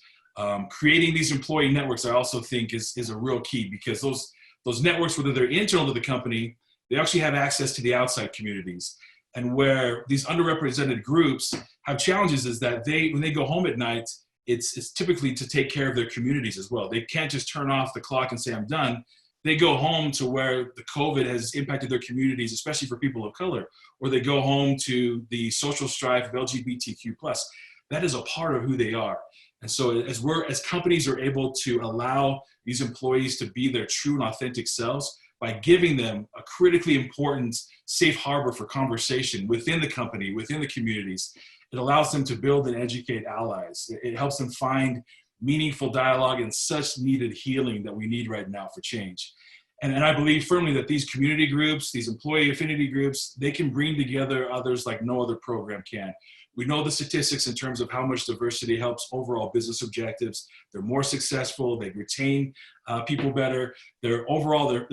Creating these employee networks, I also think is a real key, because those networks, whether they're internal to the company, they actually have access to the outside communities. And where these underrepresented groups have challenges is that when they go home at night, it's typically to take care of their communities as well. They can't just turn off the clock and say, I'm done. They go home to where the COVID has impacted their communities, especially for people of color, or they go home to the social strife of LGBTQ+. That is a part of who they are. And so as companies are able to allow these employees to be their true and authentic selves, by giving them a critically important safe harbor for conversation within the company, within the communities, it allows them to build and educate allies. It helps them find meaningful dialogue and such needed healing that we need right now for change. And I believe firmly that these community groups, these employee affinity groups, they can bring together others like no other program can. We know the statistics in terms of how much diversity helps overall business objectives. They're more successful, they retain people better. They're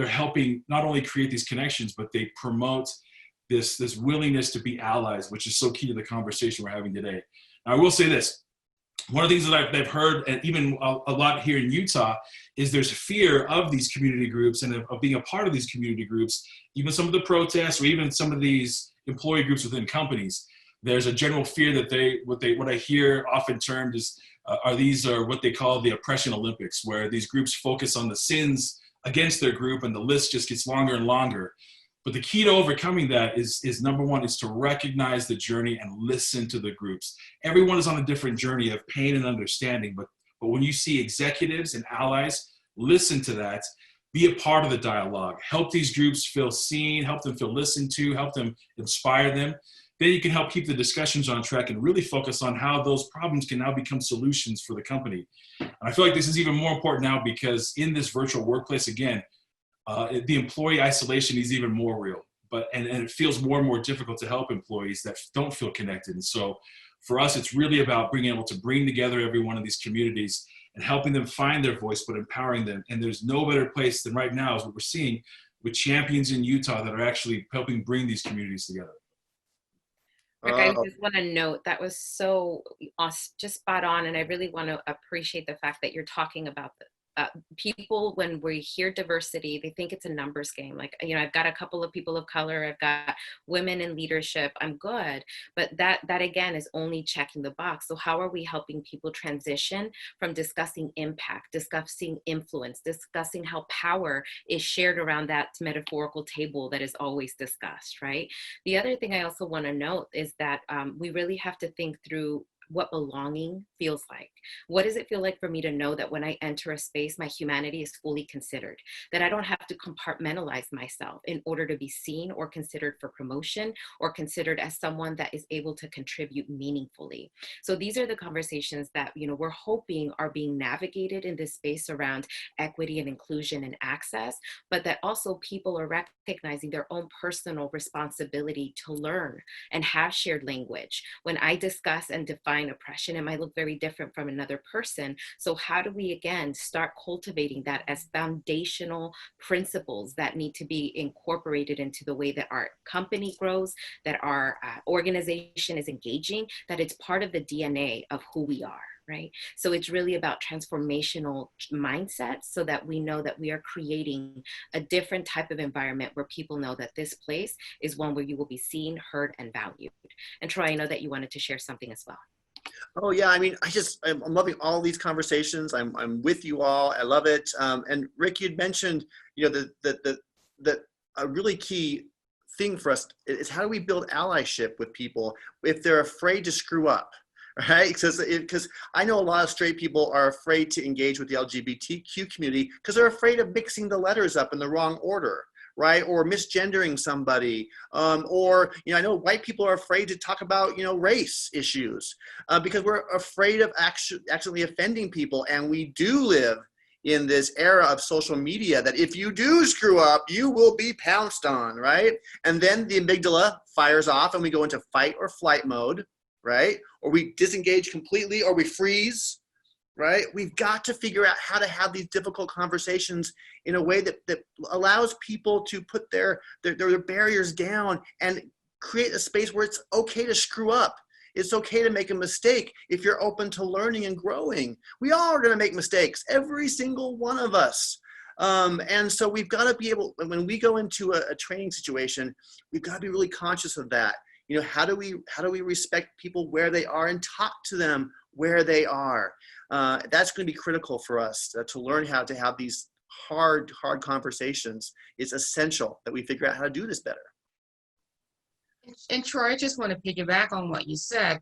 helping not only create these connections, but they promote this willingness to be allies, which is so key to the conversation we're having today. Now, I will say this. One of the things that I've heard, and even a lot here in Utah, is there's fear of these community groups and of being a part of these community groups, even some of the protests or even some of these employee groups within companies. There's a general fear that what I hear often termed is, are what they call the oppression Olympics, where these groups focus on the sins against their group and the list just gets longer and longer. But the key to overcoming that is number one, is to recognize the journey and listen to the groups. Everyone is on a different journey of pain and understanding, but when you see executives and allies, listen to that, be a part of the dialogue, help these groups feel seen, help them feel listened to, help them inspire them. Then you can help keep the discussions on track and really focus on how those problems can now become solutions for the company. And I feel like this is even more important now because in this virtual workplace, again, the employee isolation is even more real, and it feels more and more difficult to help employees that don't feel connected. And so for us, it's really about being able to bring together every one of these communities and helping them find their voice, but empowering them. And there's no better place than right now is what we're seeing with champions in Utah that are actually helping bring these communities together. Rick, I just want to note that was so just spot on. And I really want to appreciate the fact that you're talking about people, when we hear diversity, they think it's a numbers game. Like, I've got a couple of people of color, I've got women in leadership, I'm good. But that again is only checking the box. So how are we helping people transition from discussing impact, discussing influence, discussing how power is shared around that metaphorical table that is always discussed, right? The other thing I also want to note is that we really have to think through what belonging feels like. What does it feel like for me to know that when I enter a space, my humanity is fully considered, that I don't have to compartmentalize myself in order to be seen or considered for promotion or considered as someone that is able to contribute meaningfully. So these are the conversations that, we're hoping are being navigated in this space around equity and inclusion and access, but that also people are recognizing their own personal responsibility to learn and have shared language. When I discuss and define oppression, it might look very different from another person. So how do we, again, start cultivating that as foundational principles that need to be incorporated into the way that our company grows, that our organization is engaging, that it's part of the DNA of who we are? right? So it's really about transformational mindsets so that we know that we are creating a different type of environment where people know that this place is one where you will be seen, heard, and valued. And Troy, I know that you wanted to share something as well. Oh yeah, I mean, I'm loving all these conversations. I'm with you all. I love it. And Rick, you'd mentioned, you know, the a really key thing for us is how do we build allyship with people if they're afraid to screw up, right? Because I know a lot of straight people are afraid to engage with the LGBTQ community because they're afraid of mixing the letters up in the wrong order, right? Or misgendering somebody. Or, you know, I know white people are afraid to talk about, you know, race issues because we're afraid of accidentally offending people. And we do live in this era of social media that if you do screw up, you will be pounced on, right? And then the amygdala fires off and we go into fight or flight mode, right? Or we disengage completely or we freeze, right? We've got to figure out how to have these difficult conversations in a way that allows people to put their barriers down and create a space where it's okay to screw up. It's okay to make a mistake if you're open to learning and growing. We all are going to make mistakes, every single one of us. And so we've got to be able, when we go into a training situation, we've got to be really conscious of that. You know, how do we respect people where they are and talk to them where they are? That's going to be critical for us to learn how to have these hard conversations. It's essential that we figure out how to do this better. And Troy, I just want to piggyback on what you said,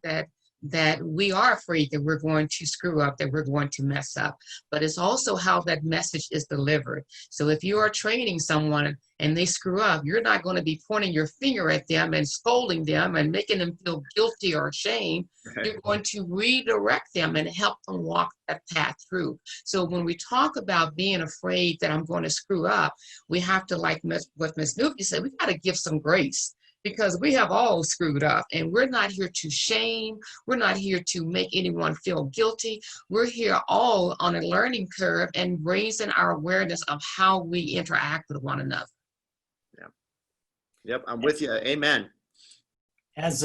that we are afraid that we're going to screw up, that we're going to mess up, but it's also how that message is delivered. So if you are training someone and they screw up, you're not going to be pointing your finger at them and scolding them and making them feel guilty or ashamed. Okay. You're going to redirect them and help them walk that path through. So when we talk about being afraid that I'm going to screw up, we have to, like what Ms. Newby said, we got to give some grace, because we have all screwed up, and we're not here to shame. We're not here to make anyone feel guilty. We're here all on a learning curve and raising our awareness of how we interact with one another. Yeah. Yep, I'm with you. Amen. As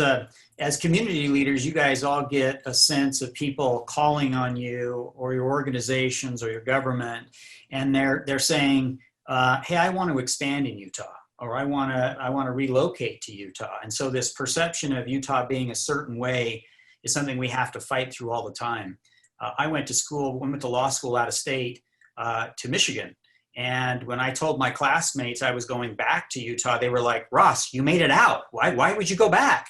community leaders, you guys all get a sense of people calling on you or your organizations or your government, and they're saying, hey, I want to expand in Utah, or I want to relocate to Utah. And so this perception of Utah being a certain way is something we have to fight through all the time. I went to law school out of state to Michigan. And when I told my classmates I was going back to Utah, they were like, Ross, you made it out. Why would you go back?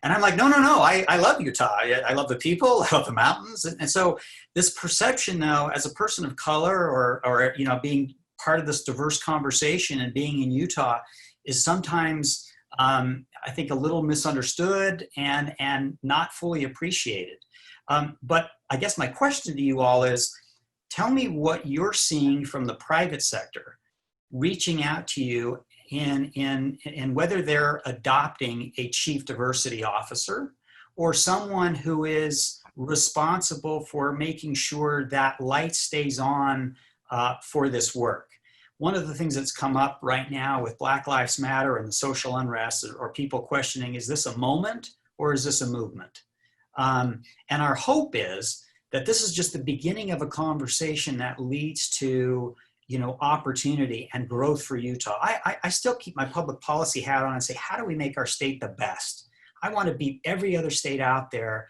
And I'm like, no, I love Utah. I love the people, I love the mountains. And so this perception, though, as a person of color or you know, being part of this diverse conversation and being in Utah is sometimes, I think, a little misunderstood and not fully appreciated. But I guess my question to you all is, tell me what you're seeing from the private sector reaching out to you in whether they're adopting a chief diversity officer or someone who is responsible for making sure that light stays on for this work. One of the things that's come up right now with Black Lives Matter and the social unrest are people questioning, is this a moment or is this a movement? And our hope is that this is just the beginning of a conversation that leads to, you know, opportunity and growth for Utah. I still keep my public policy hat on and say, how do we make our state the best? I want to beat every other state out there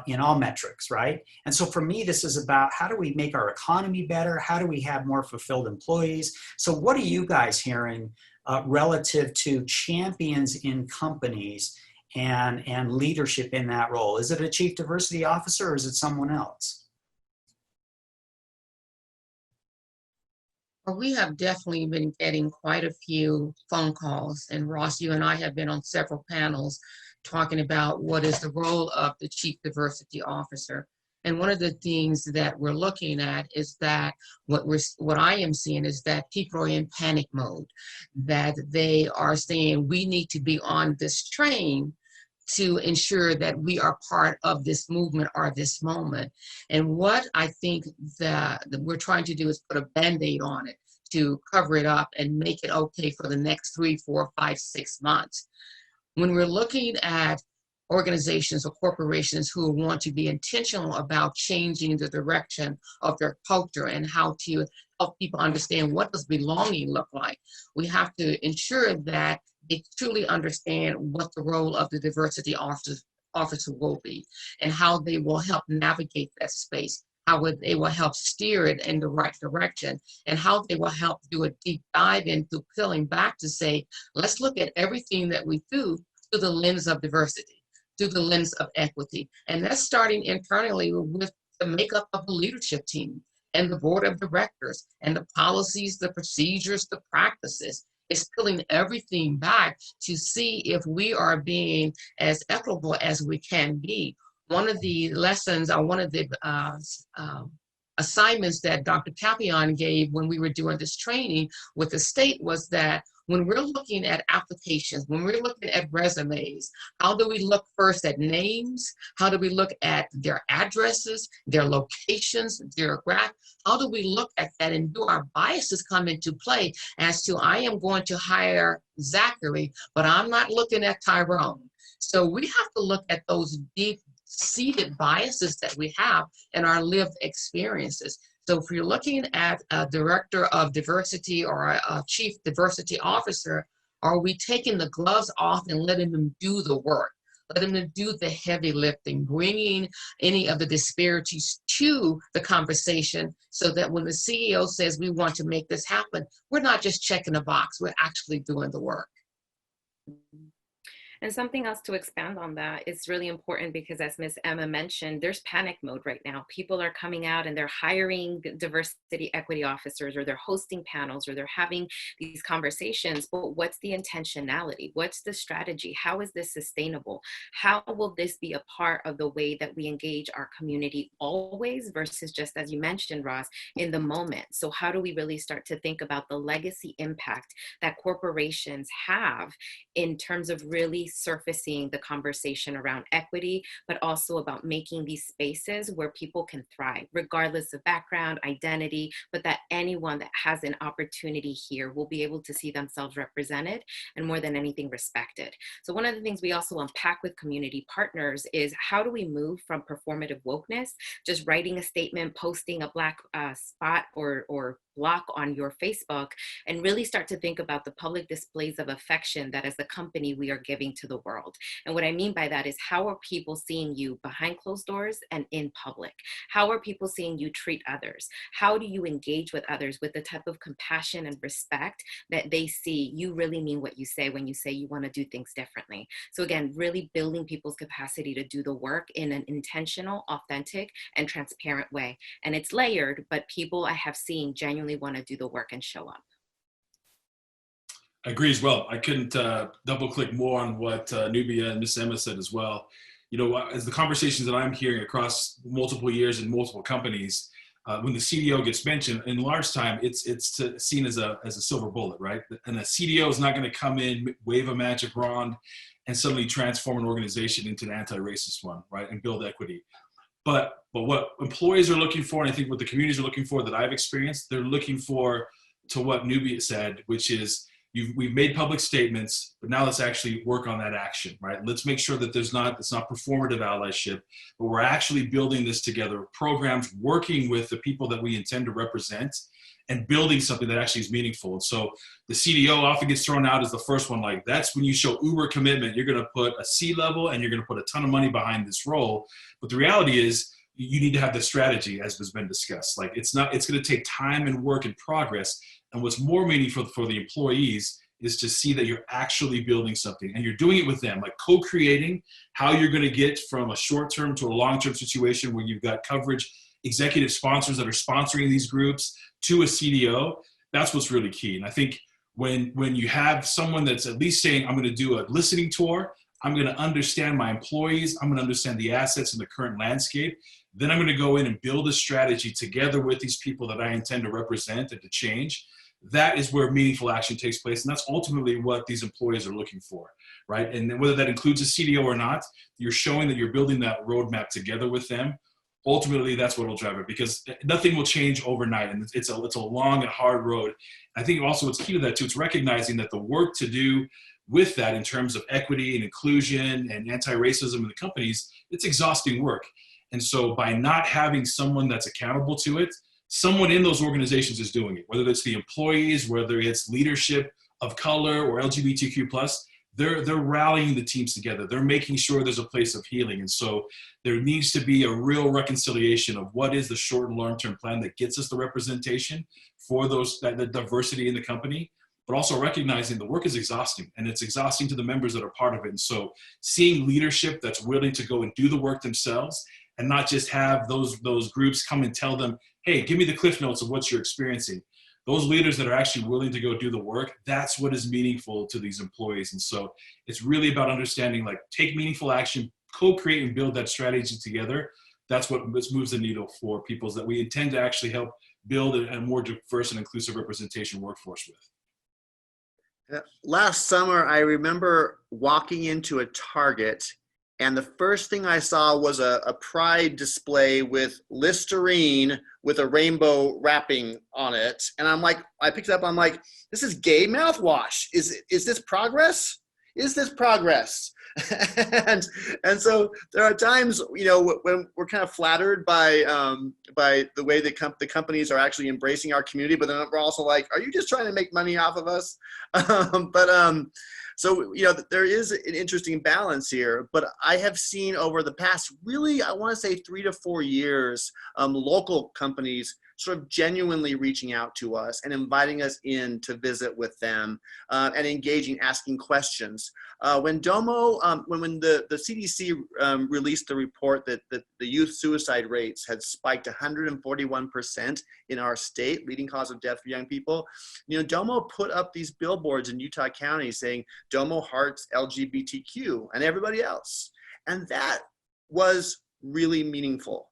in all metrics, right? And so for me, this is about how do we make our economy better? How do we have more fulfilled employees? So what are you guys hearing relative to champions in companies and leadership in that role? Is it a chief diversity officer or is it someone else? Well, we have definitely been getting quite a few phone calls, and Ross, you and I have been on several panels talking about what is the role of the chief diversity officer. And one of the things that we're looking at is that what I am seeing is that people are in panic mode, that they are saying we need to be on this train to ensure that we are part of this movement or this moment. And what I think that we're trying to do is put a Band-Aid on it to cover it up and make it okay for the next 3, 4, 5, 6 months. When we're looking at organizations or corporations who want to be intentional about changing the direction of their culture and how to help people understand what does belonging look like. We have to ensure that they truly understand what the role of the diversity officer will be and how they will help navigate that space, how they will help steer it in the right direction, and how they will help do a deep dive into peeling back to say, let's look at everything that we do through the lens of diversity, through the lens of equity. And that's starting internally with the makeup of the leadership team and the board of directors and the policies, the procedures, the practices. It's peeling everything back to see if we are being as equitable as we can be. One of the lessons or one of the assignments that Dr. Papillon gave when we were doing this training with the state was that when we're looking at applications, when we're looking at resumes, how do we look first at names? How do we look at their addresses, their locations, their graph? How do we look at that, and do our biases come into play as to, I am going to hire Zachary, but I'm not looking at Tyrone. So we have to look at those deep seated biases that we have in our lived experiences. So if you're looking at a director of diversity or a chief diversity officer, are we taking the gloves off and letting them do the work? Letting them do the heavy lifting, bringing any of the disparities to the conversation so that when the CEO says we want to make this happen, we're not just checking a box, we're actually doing the work. And something else to expand on that is really important because, as Ms. Emma mentioned, there's panic mode right now. People are coming out and they're hiring diversity equity officers, or they're hosting panels, or they're having these conversations. But what's the intentionality? What's the strategy? How is this sustainable? How will this be a part of the way that we engage our community always versus just, as you mentioned, Ross, in the moment? So how do we really start to think about the legacy impact that corporations have in terms of really surfacing the conversation around equity, but also about making these spaces where people can thrive, regardless of background, identity, but that anyone that has an opportunity here will be able to see themselves represented and, more than anything, respected. So one of the things we also unpack with community partners is, how do we move from performative wokeness, just writing a statement, posting a black spot or block on your Facebook, and really start to think about the public displays of affection that as a company we are giving to the world. And what I mean by that is, how are people seeing you behind closed doors and in public? How are people seeing you treat others? How do you engage with others with the type of compassion and respect that they see you really mean what you say when you say you want to do things differently? So again, really building people's capacity to do the work in an intentional, authentic, and transparent way. And it's layered, but people I have seen genuinely want to do the work and show up. I agree as well. I couldn't double click more on what Nubia and Miss Emma said as well. You know, as the conversations that I'm hearing across multiple years and multiple companies, when the CDO gets mentioned, in large time, it's seen as a silver bullet, right? And a CDO is not going to come in, wave a magic wand, and suddenly transform an organization into an anti-racist one, right? And build equity. But what employees are looking for, and I think what the communities are looking for that I've experienced, they're looking for, to what Nubia said, which is, we've made public statements, but now let's actually work on that action, right? Let's make sure that it's not performative allyship, but we're actually building this together, programs, working with the people that we intend to represent, and building something that actually is meaningful. And so the CDO often gets thrown out as the first one. Like, that's when you show uber commitment. You're going to put a C-level and you're going to put a ton of money behind this role. But the reality is, you need to have the strategy, as has been discussed. Like, it's going to take time and work and progress. And what's more meaningful for the employees is to see that you're actually building something and you're doing it with them, like co-creating how you're going to get from a short-term to a long-term situation where you've got coverage, executive sponsors that are sponsoring these groups, to a CDO. That's what's really key. And I think when you have someone that's at least saying, I'm going to do a listening tour, I'm going to understand my employees, I'm going to understand the assets in the current landscape, then I'm going to go in and build a strategy together with these people that I intend to represent and to change. That is where meaningful action takes place. And that's ultimately what these employees are looking for, right? And whether that includes a CDO or not, you're showing that you're building that roadmap together with them. Ultimately, that's what will drive it, because nothing will change overnight. And it's a long and hard road. I think also what's key to that too, it's recognizing that the work to do with that in terms of equity and inclusion and anti-racism in the companies, it's exhausting work. And so by not having someone that's accountable to it, someone in those organizations is doing it, whether it's the employees, whether it's leadership of color or LGBTQ+, they're rallying the teams together. They're making sure there's a place of healing. And so there needs to be a real reconciliation of what is the short and long-term plan that gets us the representation for the diversity in the company, but also recognizing the work is exhausting, and it's exhausting to the members that are part of it. And so seeing leadership that's willing to go and do the work themselves and not just have those groups come and tell them, hey, give me the cliff notes of what you're experiencing. Those leaders that are actually willing to go do the work, that's what is meaningful to these employees. And so it's really about understanding, like, take meaningful action, co-create and build that strategy together. That's what moves the needle for people that we intend to actually help build a more diverse and inclusive representation workforce with. Last summer, I remember walking into a Target, and the first thing I saw was a pride display with Listerine with a rainbow wrapping on it. And I'm like, I picked it up, I'm like, this is gay mouthwash. Is this progress? Is this progress? and so there are times, you know, when we're kind of flattered by the way the companies are actually embracing our community, but then we're also like, are you just trying to make money off of us? So, you know, there is an interesting balance here, but I have seen over the past, really, I want to say 3 to 4 years, local companies sort of genuinely reaching out to us and inviting us in to visit with them and engaging, asking questions. When Domo, when the CDC released the report that the youth suicide rates had spiked 141% in our state, leading cause of death for young people, you know, Domo put up these billboards in Utah County saying, Domo hearts LGBTQ and everybody else. And that was really meaningful.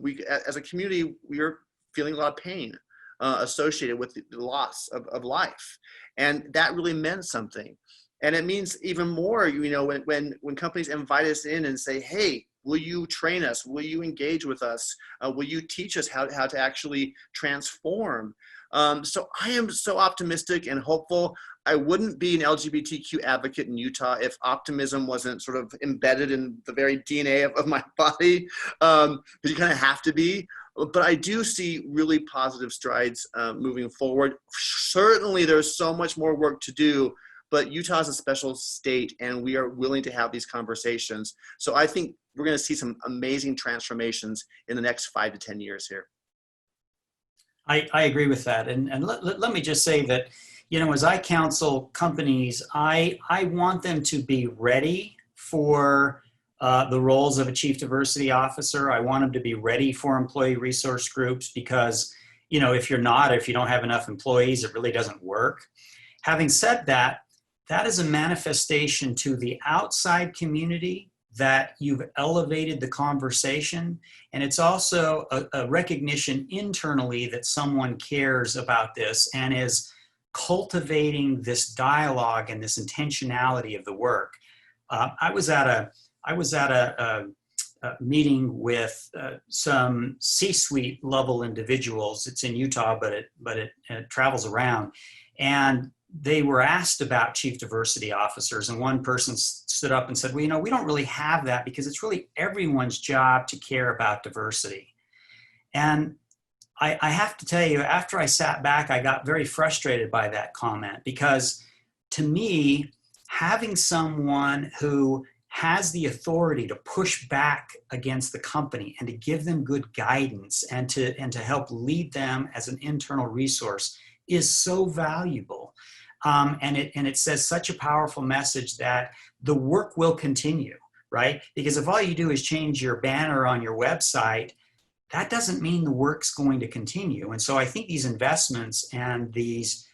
We, as a community, we are feeling a lot of pain associated with the loss of life. And that really meant something. And it means even more, you know, when companies invite us in and say, hey, will you train us? Will you engage with us? Will you teach us how to actually transform? So I am so optimistic and hopeful. I wouldn't be an LGBTQ advocate in Utah if optimism wasn't sort of embedded in the very DNA of my body, because you kind of have to be. But I do see really positive strides moving forward. Certainly there's so much more work to do, but Utah is a special state and we are willing to have these conversations. So I think we're going to see some amazing transformations in the next 5 to 10 years here. I agree with that. And let me just say that, you know, as I counsel companies, I want them to be ready for the roles of a chief diversity officer. I want them to be ready for employee resource groups because, you know, if you don't have enough employees, it really doesn't work. Having said that, that is a manifestation to the outside community that you've elevated the conversation. And it's also a recognition internally that someone cares about this and is cultivating this dialogue and this intentionality of the work. I was at a meeting with some C-suite level individuals. It's in Utah, but it travels around. And they were asked about chief diversity officers, and one person stood up and said, well, you know, we don't really have that because it's really everyone's job to care about diversity. And I have to tell you, after I sat back, I got very frustrated by that comment because to me, having someone who has the authority to push back against the company and to give them good guidance and to help lead them as an internal resource is so valuable. And it says such a powerful message that the work will continue, right? Because if all you do is change your banner on your website, that doesn't mean the work's going to continue. And so I think these investments and these,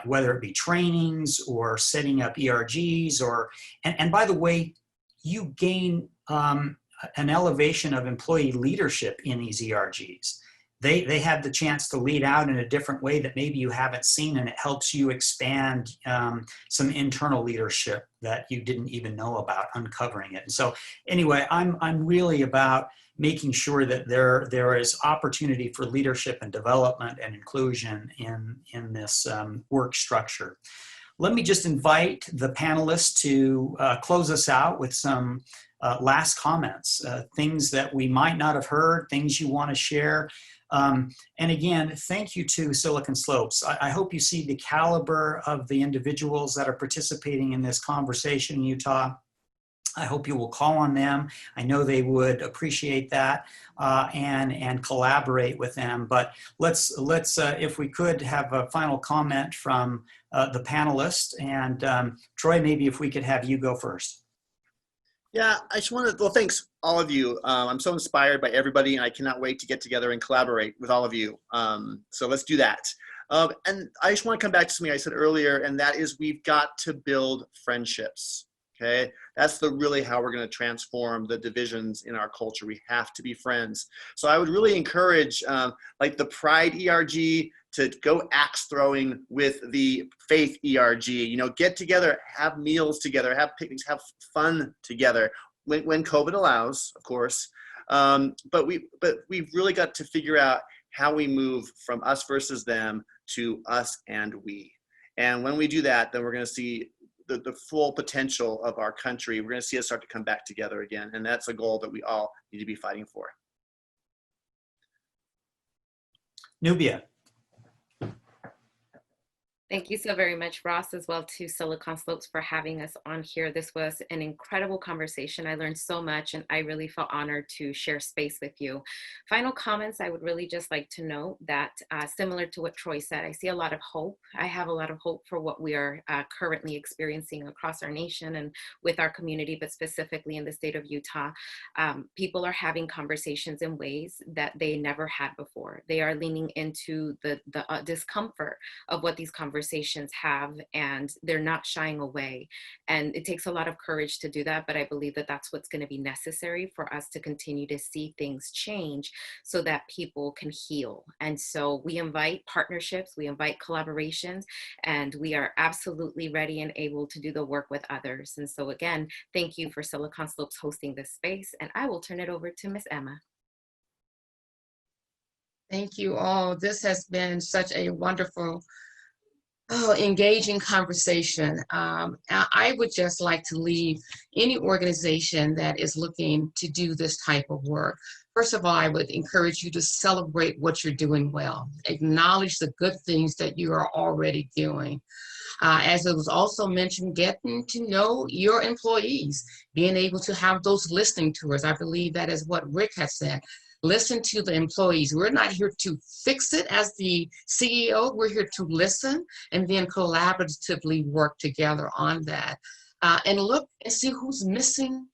whether it be trainings or setting up ERGs and by the way, you gain an elevation of employee leadership in these ERGs. They have the chance to lead out in a different way that maybe you haven't seen, and it helps you expand some internal leadership that you didn't even know about, uncovering it. And so anyway, I'm really about making sure that there is opportunity for leadership and development and inclusion in this work structure. let me just invite the panelists to close us out with some last comments, things that we might not have heard, things you want to share. And again, thank you to Silicon Slopes. I hope you see the caliber of the individuals that are participating in this conversation in Utah. I hope you will call on them. I know they would appreciate that and collaborate with them. But let's if we could have a final comment from the panelists. And Troy, maybe if we could have you go first. Yeah, I just want to, well, thanks all of you. I'm so inspired by everybody, and I cannot wait to get together and collaborate with all of you. So let's do that. And I just want to come back to something I said earlier, and that is we've got to build friendships. Okay, that's really how we're going to transform the divisions in our culture. We have to be friends. So I would really encourage like the Pride ERG to go axe throwing with the Faith ERG. You know, get together, have meals together, have picnics, have fun together when COVID allows, of course. But we've really got to figure out how we move from us versus them to us and we. And when we do that, then we're going to see the full potential of our country. We're going to see us start to come back together again. And that's a goal that we all need to be fighting for. Nubia. Thank you so very much, Ross, as well to Silicon Slopes for having us on here. This was an incredible conversation. I learned so much, and I really felt honored to share space with you. Final comments, I would really just like to note that similar to what Troy said, I see a lot of hope. I have a lot of hope for what we are currently experiencing across our nation and with our community, but specifically in the state of Utah. People are having conversations in ways that they never had before. They are leaning into the discomfort of what these conversations have, and they're not shying away. And it takes a lot of courage to do that, but I believe that that's what's going to be necessary for us to continue to see things change so that people can heal. And so we invite partnerships, we invite collaborations, and we are absolutely ready and able to do the work with others. And so again, thank you for Silicon Slopes hosting this space, and I will turn it over to Miss Emma. Thank you all. This has been such a wonderful engaging conversation. I would just like to leave any organization that is looking to do this type of work. First of all, I would encourage you to celebrate what you're doing well. Acknowledge the good things that you are already doing. As it was also mentioned, getting to know your employees, being able to have those listening tours. I believe that is what Rick has said. Listen to the employees. We're not here to fix it as the CEO. We're here to listen and then collaboratively work together on that. And look and see who's missing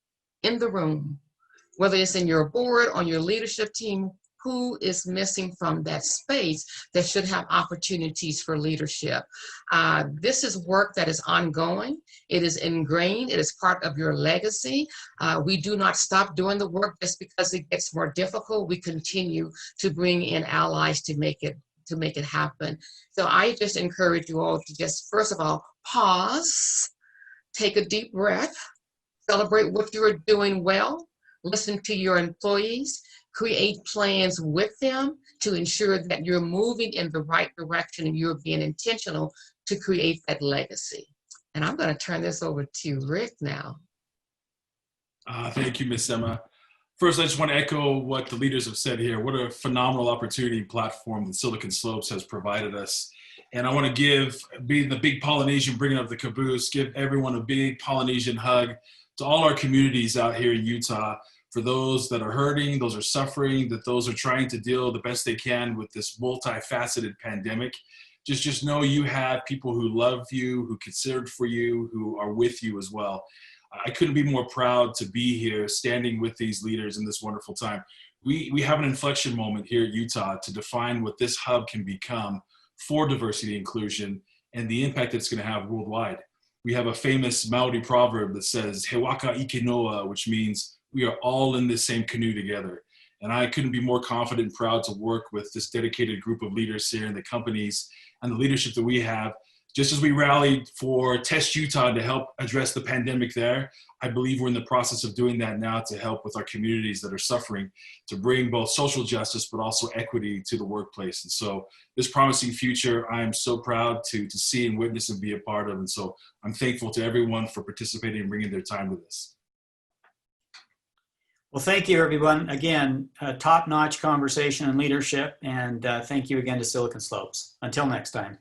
in the room, whether it's in your board, on your leadership team, who is missing from that space that should have opportunities for leadership. This is work that is ongoing. It is ingrained. It is part of your legacy. We do not stop doing the work just because it gets more difficult. We continue to bring in allies to make it happen. So I just encourage you all to just, first of all, pause, take a deep breath, celebrate what you're doing well, listen to your employees, create plans with them to ensure that you're moving in the right direction and you're being intentional to create that legacy. And I'm going to turn this over to Rick now. Thank you, Miss Emma. First, I just want to echo what the leaders have said here. What a phenomenal opportunity and platform that Silicon Slopes has provided us. And I want to give, being the big Polynesian bringing up the caboose, give everyone a big Polynesian hug to all our communities out here in Utah. For those that are hurting, those are suffering, that those are trying to deal the best they can with this multifaceted pandemic. Just know you have people who love you, who considered for you, who are with you as well. I couldn't be more proud to be here standing with these leaders in this wonderful time. We have an inflection moment here at Utah to define what this hub can become for diversity and inclusion and the impact that it's going to have worldwide. We have a famous Maori proverb that says, He waka ike noa, which means we are all in this same canoe together. And I couldn't be more confident and proud to work with this dedicated group of leaders here and the companies and the leadership that we have just as we rallied for Test Utah to help address the pandemic there, I believe we're in the process of doing that now to help with our communities that are suffering, to bring both social justice, but also equity to the workplace. And so this promising future, I'm so proud to see and witness and be a part of. And so I'm thankful to everyone for participating and bringing their time to this. Well, thank you, everyone. Again, top-notch conversation and leadership. And thank you again to Silicon Slopes. Until next time.